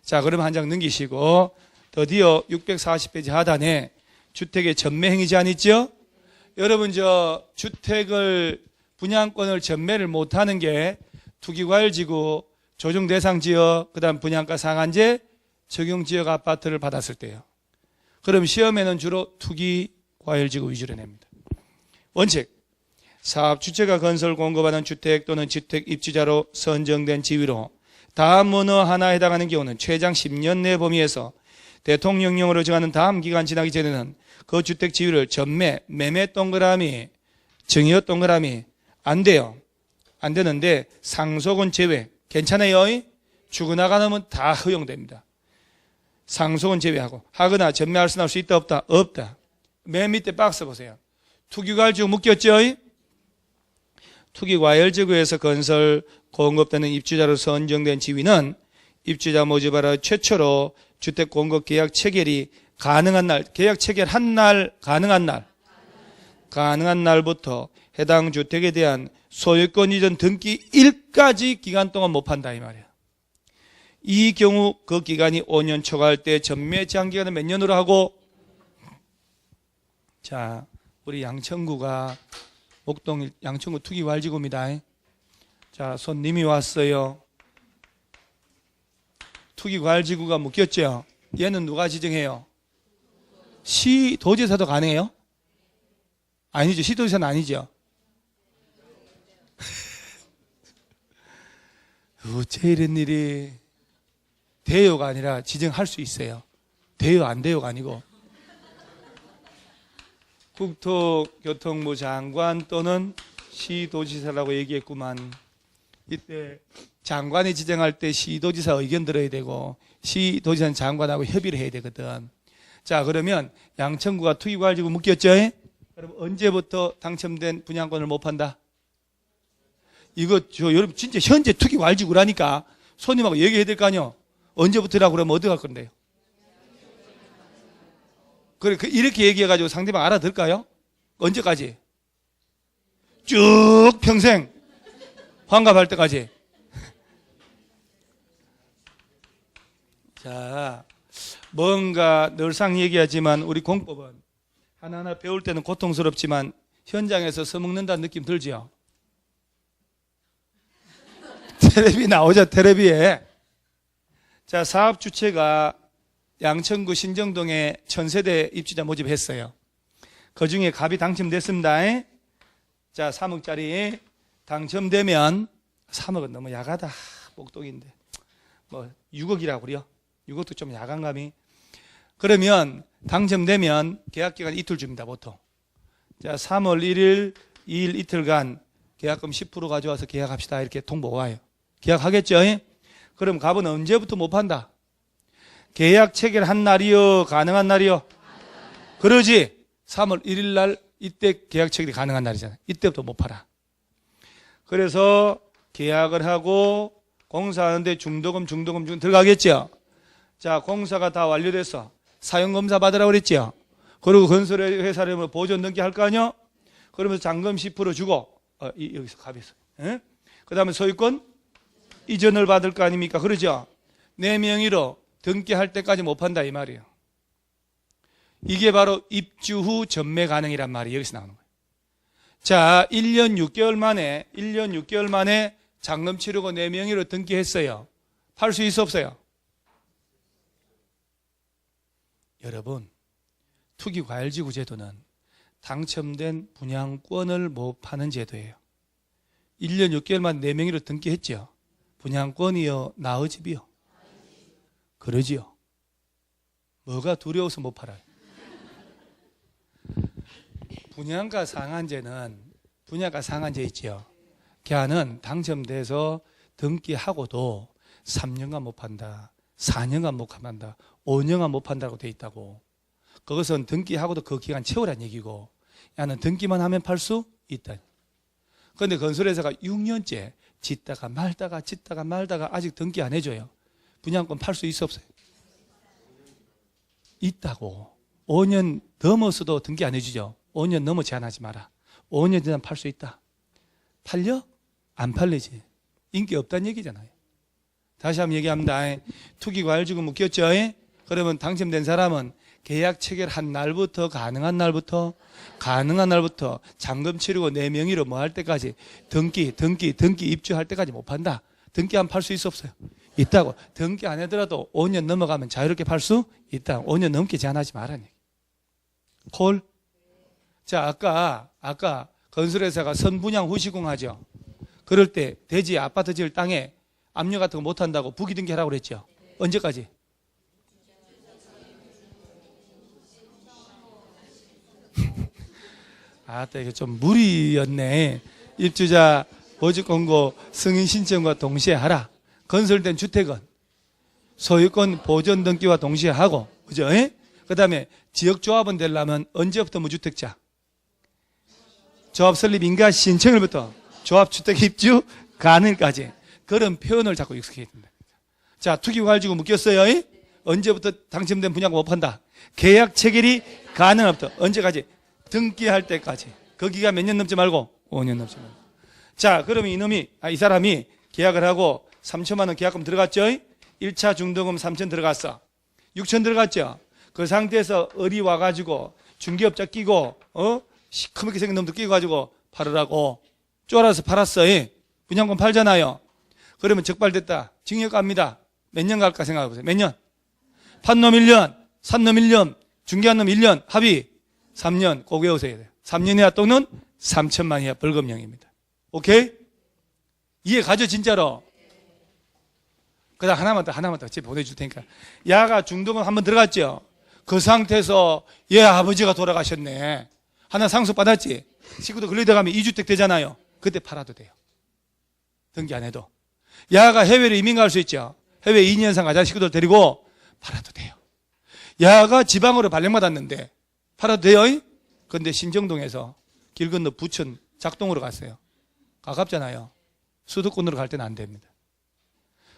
자, 그럼 한 장 넘기시고 드디어 640페이지 하단에 주택의 전매행위 제한 있죠? 여러분 저 주택을 분양권을 전매를 못하는 게 투기과열지구, 조정대상지역, 그 다음 분양가 상한제, 적용지역 아파트를 받았을 때요. 그럼 시험에는 주로 투기과열지구 위주로 냅니다. 원칙, 사업 주체가 건설 공급하는 주택 또는 주택 입주자로 선정된 지위로 다음 어느 하나에 해당하는 경우는 최장 10년 내 범위에서 대통령령으로 정하는 다음 기간 지나기 전에는 그 주택 지위를 전매, 매매 동그라미, 증여 동그라미 안 돼요. 안 되는데 상속은 제외. 괜찮아요? 죽어나가면 다 허용됩니다. 상속은 제외하고 하거나 전매할 수 있다 없다? 없다. 맨 밑에 박스 보세요. 투기과열지구 묶였죠? 투기과열지구에서 건설 공급되는 입주자로 선정된 지위는 입주자 모집하러 최초로 주택 공급 계약 체결이 가능한 날, 계약 체결한 날, 가능한 날부터 해당 주택에 대한 소유권 이전 등기일까지 기간 동안 못 판다 이 말이야. 이 경우 그 기간이 5년 초과할 때 전매 제한 기간은 몇 년으로 하고? 자, 우리 양천구가 목동 양천구 투기과열지구입니다. 자, 손님이 왔어요. 투기과열지구가 묶였죠. 얘는 누가 지정해요? 시도지사도 가능해요? 아니죠. 시도지사는 아니죠. 어째 이런 일이 돼요가 아니라 지정할 수 있어요. 돼요 안 돼요가 아니고 국토교통부 장관 또는 시도지사라고 얘기했구만. 이때 장관이 지정할 때 시도지사 의견 들어야 되고 시도지사는 장관하고 협의를 해야 되거든. 자, 그러면 양천구가 투기과열지구 묶였죠? 그럼 언제부터 당첨된 분양권을 못 판다? 이거 여러분 진짜 현재 투기 왈지구라니까 손님하고 얘기해야 될 거 아니요. 언제부터라고 그러면 어디 갈 건데요? 그래 이렇게 얘기해가지고 상대방 알아들을까요? 언제까지? 쭉 평생 환갑할 때까지. 자, 뭔가 늘상 얘기하지만 우리 공법은 하나하나 배울 때는 고통스럽지만 현장에서 써먹는다는 느낌 들죠? 텔레비 나오죠, 텔레비에. 자, 사업 주체가 양천구 신정동에 1000세대 입주자 모집했어요. 그 중에 갑이 당첨됐습니다. 자, 3억짜리 당첨되면 3억은 너무 야가다. 목동인데. 뭐 6억이라고 그래요. 6억도 좀 야간 감이. 그러면 당첨되면 계약기간 이틀 줍니다, 보통. 자, 3월 1일, 2일 이틀간 계약금 10% 가져와서 계약합시다. 이렇게 통보가 와요. 계약하겠죠? 그럼 갑은 언제부터 못 판다? 계약 체결한 날이요? 가능한 날이요? 그러지. 3월 1일 날 이때 계약 체결이 가능한 날이잖아요. 이때부터 못 팔아. 그래서 계약을 하고 공사하는데 중도금 들어가겠죠? 자, 공사가 다 완료돼서 사용검사 받으라고 그랬죠? 그리고 건설회사를 보존 등기 할 거 아니요? 그러면서 잔금 10% 주고 여기서 갑에서 그 다음에 소유권 이전을 받을 거 아닙니까? 그러죠? 내 명의로 등기할 때까지 못 판다 이 말이에요. 이게 바로 입주 후 전매 가능이란 말이 여기서 나오는 거예요. 자, 1년 6개월 만에 잔금 치르고 내 명의로 등기했어요. 팔 수 있어 없어요? 여러분, 투기과열지구 제도는 당첨된 분양권을 못 파는 제도예요. 1년 6개월 만에 내 명의로 등기했죠. 분양권이요, 나의 집이요? 그러지요. 뭐가 두려워서 못 팔아요? 분양가 상한제 있지요. 걔는 당첨돼서 등기하고도 3년간 못 판다, 4년간 못 판다, 5년간 못 판다고 돼 있다고. 그것은 등기하고도 그 기간 채우란 얘기고, 야는 등기만 하면 팔 수 있다. 그런데 건설회사가 6년째 짓다가 말다가 아직 등기 안 해줘요. 분양권 팔 수 있어 없어요? 있다고. 5년 넘었어도 등기 안 해주죠. 5년 넘어 제한하지 마라. 5년 지나면 팔 수 있다. 팔려? 안 팔리지. 인기 없다는 얘기잖아요. 다시 한번 얘기합니다. 투기과열지구 묶였죠? 그러면 당첨된 사람은 계약 체결한 날부터 가능한 날부터 잔금 치르고 내 명의로 뭐 할 때까지 등기 입주할 때까지 못 판다. 등기 안 팔 수 있어 없어요? 있다고. 등기 안 하더라도 5년 넘어가면 자유롭게 팔 수 있다. 5년 넘게 제한하지 말라는 얘기. 콜? 자, 아까 건설회사가 선분양 후 시공하죠. 그럴 때 대지 아파트 지을 땅에 압류 같은 거 못 한다고 부기 등기하라고 그랬죠. 언제까지? 이게 좀 무리였네. 입주자 모집 공고 승인 신청과 동시에 하라. 건설된 주택은 소유권 보존 등기와 동시에 하고, 그죠? 그 다음에 지역조합원 되려면 언제부터 무주택자? 조합 설립 인가 신청일부터 조합주택 입주 가능까지. 그런 표현을 자꾸 익숙해야 된다. 자, 투기과열지구 묶였어요. 언제부터 당첨된 분양권 못 판다? 계약 체결이 가능한 부터 언제까지? 등기할 때까지. 그 기간 몇 년 넘지 말고 5년 넘지 말고. 자, 그러면 이 사람이 계약을 하고 3천만 원 계약금 들어갔죠? 1차 중도금 3천 들어갔어. 6천 들어갔죠? 그 상태에서 을이 와가지고 중개업자 끼고 시커멓게 생긴 놈도 끼고가지고 팔으라고 쫄아서 팔았어. 분양권 팔잖아요. 그러면 적발됐다. 징역 갑니다. 몇 년 갈까 생각해보세요. 몇 년? 판 놈 1년, 산 놈 1년, 중개한 놈 1년, 합의 3년. 꼭 외우셔야 돼요. 3년 이하 또는 3천만 이하 벌금형입니다. 오케이? 이해 가죠, 진짜로? 그 다음 하나만 더 집에 보내줄 테니까. 야가 중도금 한번 들어갔죠? 그 상태에서 얘 아버지가 돌아가셨네. 하나 상속받았지? 식구도 걸려들어가면 2주택 되잖아요. 그때 팔아도 돼요. 등기 안 해도. 야가 해외로 이민 갈 수 있죠? 해외 2년 이상 가자 식구들 데리고 팔아도 돼요. 야가 지방으로 발령받았는데 팔아도 돼요? 그런데 신정동에서 길 건너 부천 작동으로 갔어요. 가깝잖아요. 수도권으로 갈 때는 안 됩니다.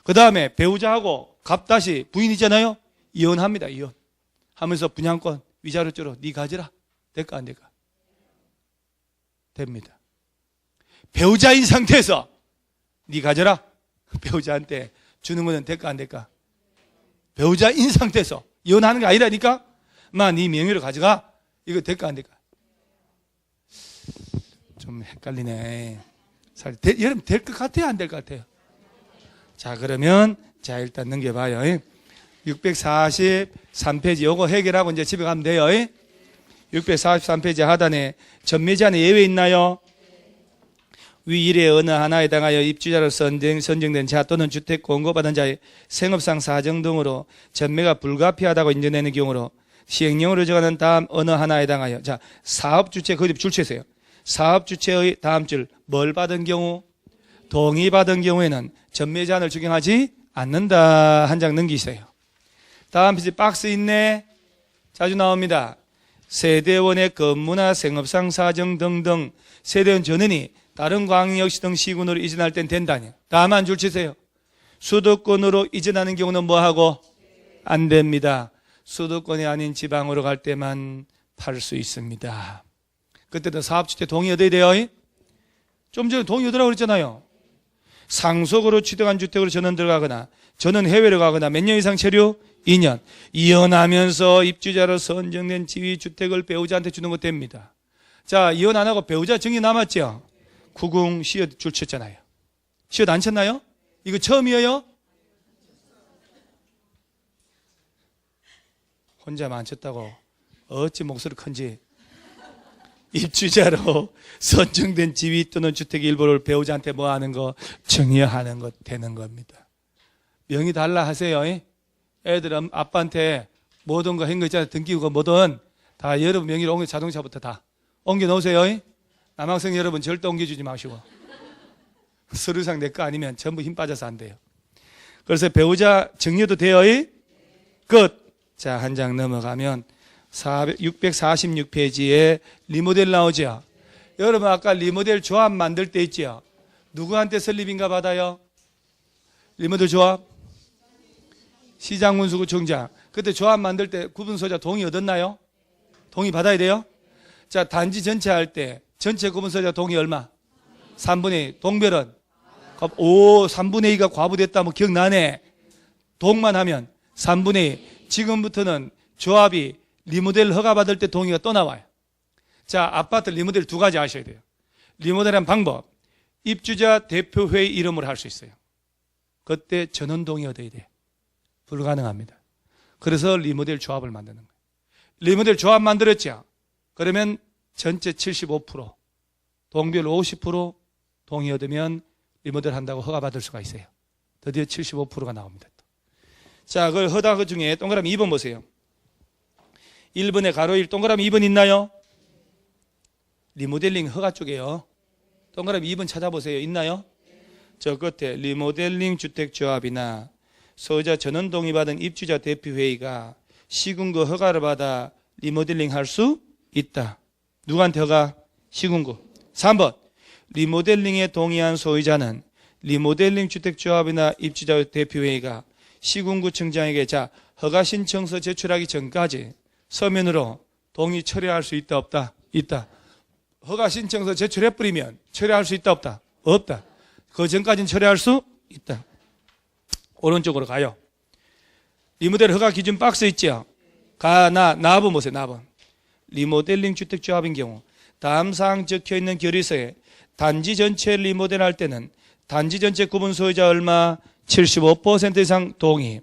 그 다음에 배우자하고 갑다시 부인이잖아요. 이혼합니다. 이혼. 하면서 분양권 위자료주로 네 가지라. 될까 안 될까? 됩니다. 배우자인 상태에서 네 가져라. 배우자한테 주는 거는 될까 안 될까? 배우자인 상태에서 이혼하는 게 아니라니까. 마, 네 명의로 가져가. 이거 될까 안 될까? 좀 헷갈리네. 여러분 될 것 같아요? 안 될 것 같아요? 자, 그러면 자 일단 넘겨봐요. 643페이지 요거 해결하고 이제 집에 가면 돼요. 643페이지 하단에 전매제한에 예외 있나요? 위 일의 어느 하나에 해당하여 입주자로 선정된 자 또는 주택 공고받은 자의 생업상 사정 등으로 전매가 불가피하다고 인정되는 경우로 시행령으로 정하는 다음 어느 하나에 해당하여, 자, 사업주체, 거기 줄 채세요. 사업주체의 다음 줄, 뭘 받은 경우? 동의받은 경우에는 전매 제한을 적용하지 않는다. 한 장 넘기세요. 다음 페이지 박스 있네. 자주 나옵니다. 세대원의 건물이나 생업상 사정 등등 세대원 전원이 다른 광역시 등 시군으로 이전할 땐 된다니. 다음 한 줄 치세요. 수도권으로 이전하는 경우는 뭐하고? 안 됩니다. 수도권이 아닌 지방으로 갈 때만 팔 수 있습니다. 그때도 사업주체 동의 얻어야 돼요. 좀 전에 동의 얻으라고 그랬잖아요. 상속으로 취득한 주택으로 전원 들어가거나 전원 해외로 가거나 몇 년 이상 체류? 2년. 이혼하면서 입주자로 선정된 지위주택을 배우자한테 주는 것 됩니다. 자, 이혼 안 하고 배우자 정이 남았죠? 구궁 시옷 줄 쳤잖아요. 시옷 안 쳤나요? 이거 처음이에요? 혼자만 안 쳤다고 어찌 목소리 큰지. 입주자로 선정된 지위 또는 주택의 일부를 배우자한테 뭐 하는 거? 증여하는 것 되는 겁니다. 명의 달라 하세요. 애들은 아빠한테 뭐든 거 한 거 있잖아요. 등기고 뭐든 다 여러분 명의로 옮겨, 자동차부터 다 옮겨 놓으세요. 남학생 여러분 절대 옮겨주지 마시고. 서류상 내 거 아니면 전부 힘 빠져서 안 돼요. 그래서 배우자 증여도 돼요. 끝. 자, 한 장 넘어가면 646페이지에 리모델 나오죠. 여러분 아까 리모델 조합 만들 때 있죠. 누구한테 설립인가 받아요? 리모델 조합? 시장군수구청장. 그때 조합 만들 때 구분소유자 동의 얻었나요? 동의 받아야 돼요? 자, 단지 전체 할 때 전체 구분소유자 동의 얼마? 3분의 2. 동별은? 3분의 2가 과부됐다 뭐 기억나네. 동만 하면 3분의 2. 지금부터는 조합이 리모델 허가받을 때 동의가 또 나와요. 자, 아파트 리모델 두 가지 아셔야 돼요. 리모델한 방법. 입주자 대표회의 이름으로 할 수 있어요. 그때 전원 동의 얻어야 돼요. 불가능합니다. 그래서 리모델 조합을 만드는 거예요. 리모델 조합 만들었죠. 그러면 전체 75%, 동별 50% 동의 얻으면 리모델 한다고 허가받을 수가 있어요. 드디어 75%가 나옵니다. 자, 그걸 허다 그 중에 동그라미 2번 보세요. 1번에 가로 1 동그라미 2번 있나요? 리모델링 허가 쪽에요. 동그라미 2번 찾아보세요. 있나요? 저 끝에 리모델링 주택조합이나 소유자 전원 동의받은 입주자 대표회의가 시군구 허가를 받아 리모델링 할 수 있다. 누구한테 허가? 시군구. 3번 리모델링에 동의한 소유자는 리모델링 주택조합이나 입주자 대표회의가 시군구청장에게 자 허가 신청서 제출하기 전까지 서면으로 동의 처리할 수 있다 없다? 있다. 허가 신청서 제출해버리면 처리할 수 있다 없다? 없다. 그 전까지는 처리할 수 있다. 오른쪽으로 가요. 리모델 허가 기준 박스 있죠? 나번 보세요. 나번. 리모델링 주택조합인 경우 다음 사항 적혀있는 결의서에 단지 전체 리모델 할 때는 단지 전체 구분 소유자 얼마? 75% 이상 동의.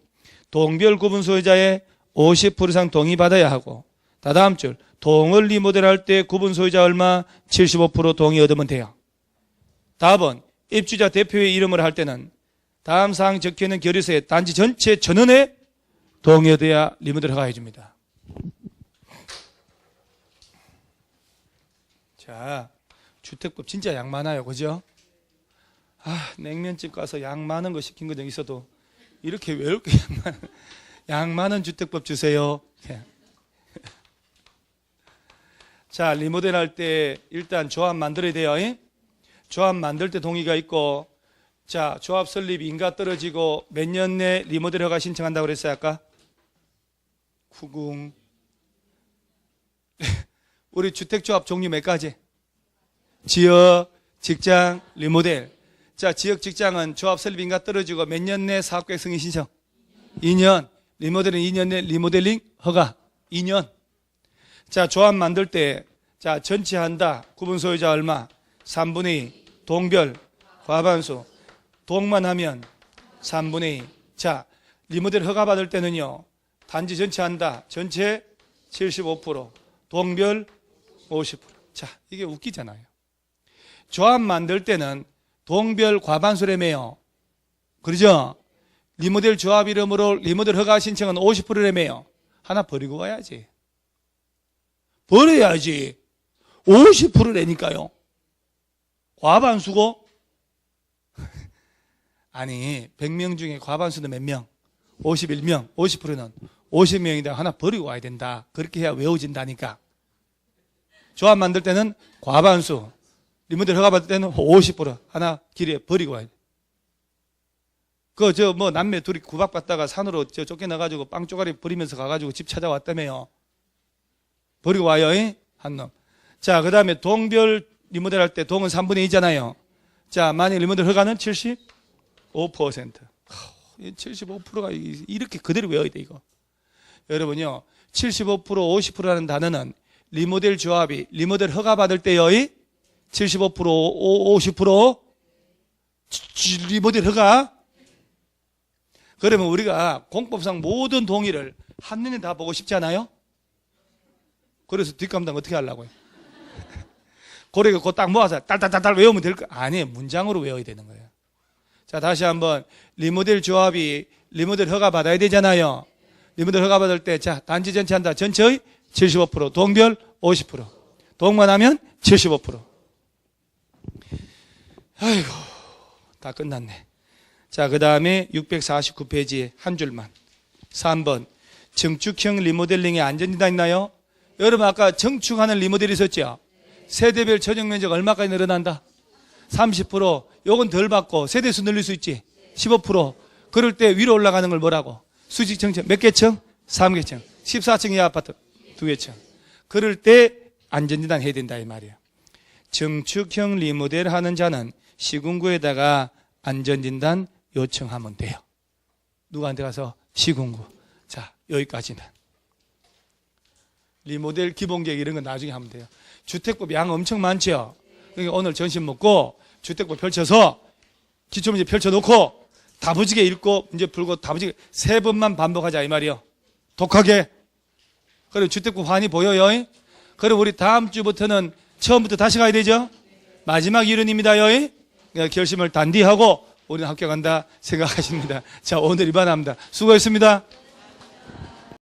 동별 구분 소유자의 50% 이상 동의 받아야 하고 다음 줄 동을 리모델 할 때 구분 소유자 얼마? 75% 동의 얻으면 돼요. 답은 입주자 대표의 이름을 할 때는 다음 사항 적혀있는 결의서에 단지 전체 전원의 동의 얻어야 리모델 허가해 줍니다. 자, 주택법 진짜 양 많아요. 그죠? 냉면집 가서 양 많은 거 시킨 거 있어도 이렇게 왜 이렇게 양 많은 주택법 주세요. 자, 리모델 할 때 일단 조합 만들어야 돼요. 조합 만들 때 동의가 있고 자, 조합 설립 인가 떨어지고 몇 년 내 리모델 허가 신청한다고 그랬어요, 아까? 후궁. 우리 주택조합 종류 몇 가지? 지역, 직장, 리모델. 자, 지역, 직장은 조합 설립 인가 떨어지고 몇 년 내 사업계획 승인 신청? 2년. 리모델은 2년 내 리모델링 허가? 2년. 자, 조합 만들 때, 자, 전체 한다. 구분 소유자 얼마? 3분의 2. 동별, 과반수. 동만 하면 3분의 2. 자, 리모델 허가 받을 때는요, 단지 전체 한다. 전체 75%. 동별 50%. 자, 이게 웃기잖아요. 조합 만들 때는 동별 과반수래매요. 그러죠? 리모델 조합 이름으로 리모델 허가 신청은 50%래매요. 하나 버리고 가야지. 버려야지. 50%라니까요. 과반수고? 아니, 100명 중에 과반수는 몇 명? 51명. 50%는 50명인데 하나 버리고 와야 된다. 그렇게 해야 외워진다니까. 조합 만들 때는 과반수. 리모델 허가 받을 때는 50% 하나 길에 버리고 와야 돼. 남매 둘이 구박받다가 산으로 쫓겨나가지고 빵 쪼가리 버리면서 가가지고 집 찾아왔다며요. 버리고 와요, 한 놈. 자, 그 다음에 동별 리모델 할 때 동은 3분의 2잖아요. 자, 만약 리모델 허가는 75%. 75%가 이렇게 그대로 외워야 돼, 이거. 여러분요, 75%, 50%라는 단어는 리모델 조합이 리모델 허가 받을 때요, 75%, 50% 리모델 허가. 그러면 우리가 공법상 모든 동의를 한눈에 다 보고 싶지 않아요? 그래서 뒷감당 어떻게 하려고요? 고래가 그거 딱 모아서 딸딸딸딸 외우면 될 거 아니에요. 문장으로 외워야 되는 거예요. 자, 다시 한번 리모델 조합이 리모델 허가 받아야 되잖아요. 리모델 허가 받을 때, 자, 단지 전체 한다. 전체의 75%, 동별 50%. 동만 하면 75%. 아이고, 다 끝났네. 자, 그 다음에 649페이지에 한 줄만. 3번. 정축형 리모델링의 안전진단 있나요? 여러분, 아까 정축하는 리모델이 있었죠? 세대별 전용 면적 얼마까지 늘어난다? 30%. 요건 덜 받고 세대수 늘릴 수 있지? 15%. 그럴 때 위로 올라가는 걸 뭐라고? 수직 청층. 몇 개 층? 3개 층. 14층 이하 아파트 2개 층. 그럴 때 안전진단 해야 된다 이 말이에요. 정축형 리모델 하는 자는 시군구에다가 안전진단 요청하면 돼요. 누구한테 가서? 시군구. 자, 여기까지는. 리모델 기본계획 이런 건 나중에 하면 돼요. 주택법 양 엄청 많죠? 그러니까 오늘 점심 먹고 주택법 펼쳐서 기초문제 펼쳐놓고 다부지게 읽고 문제 풀고 다부지게 3번만 반복하자 이 말이요. 독하게. 그리고 주택법 환이 보여요. 그리고 우리 다음 주부터는 처음부터 다시 가야 되죠. 마지막 일은입니다요. 결심을 단디하고 우리는 합격한다 생각하십니다. 자, 오늘 입안합니다. 수고했습니다.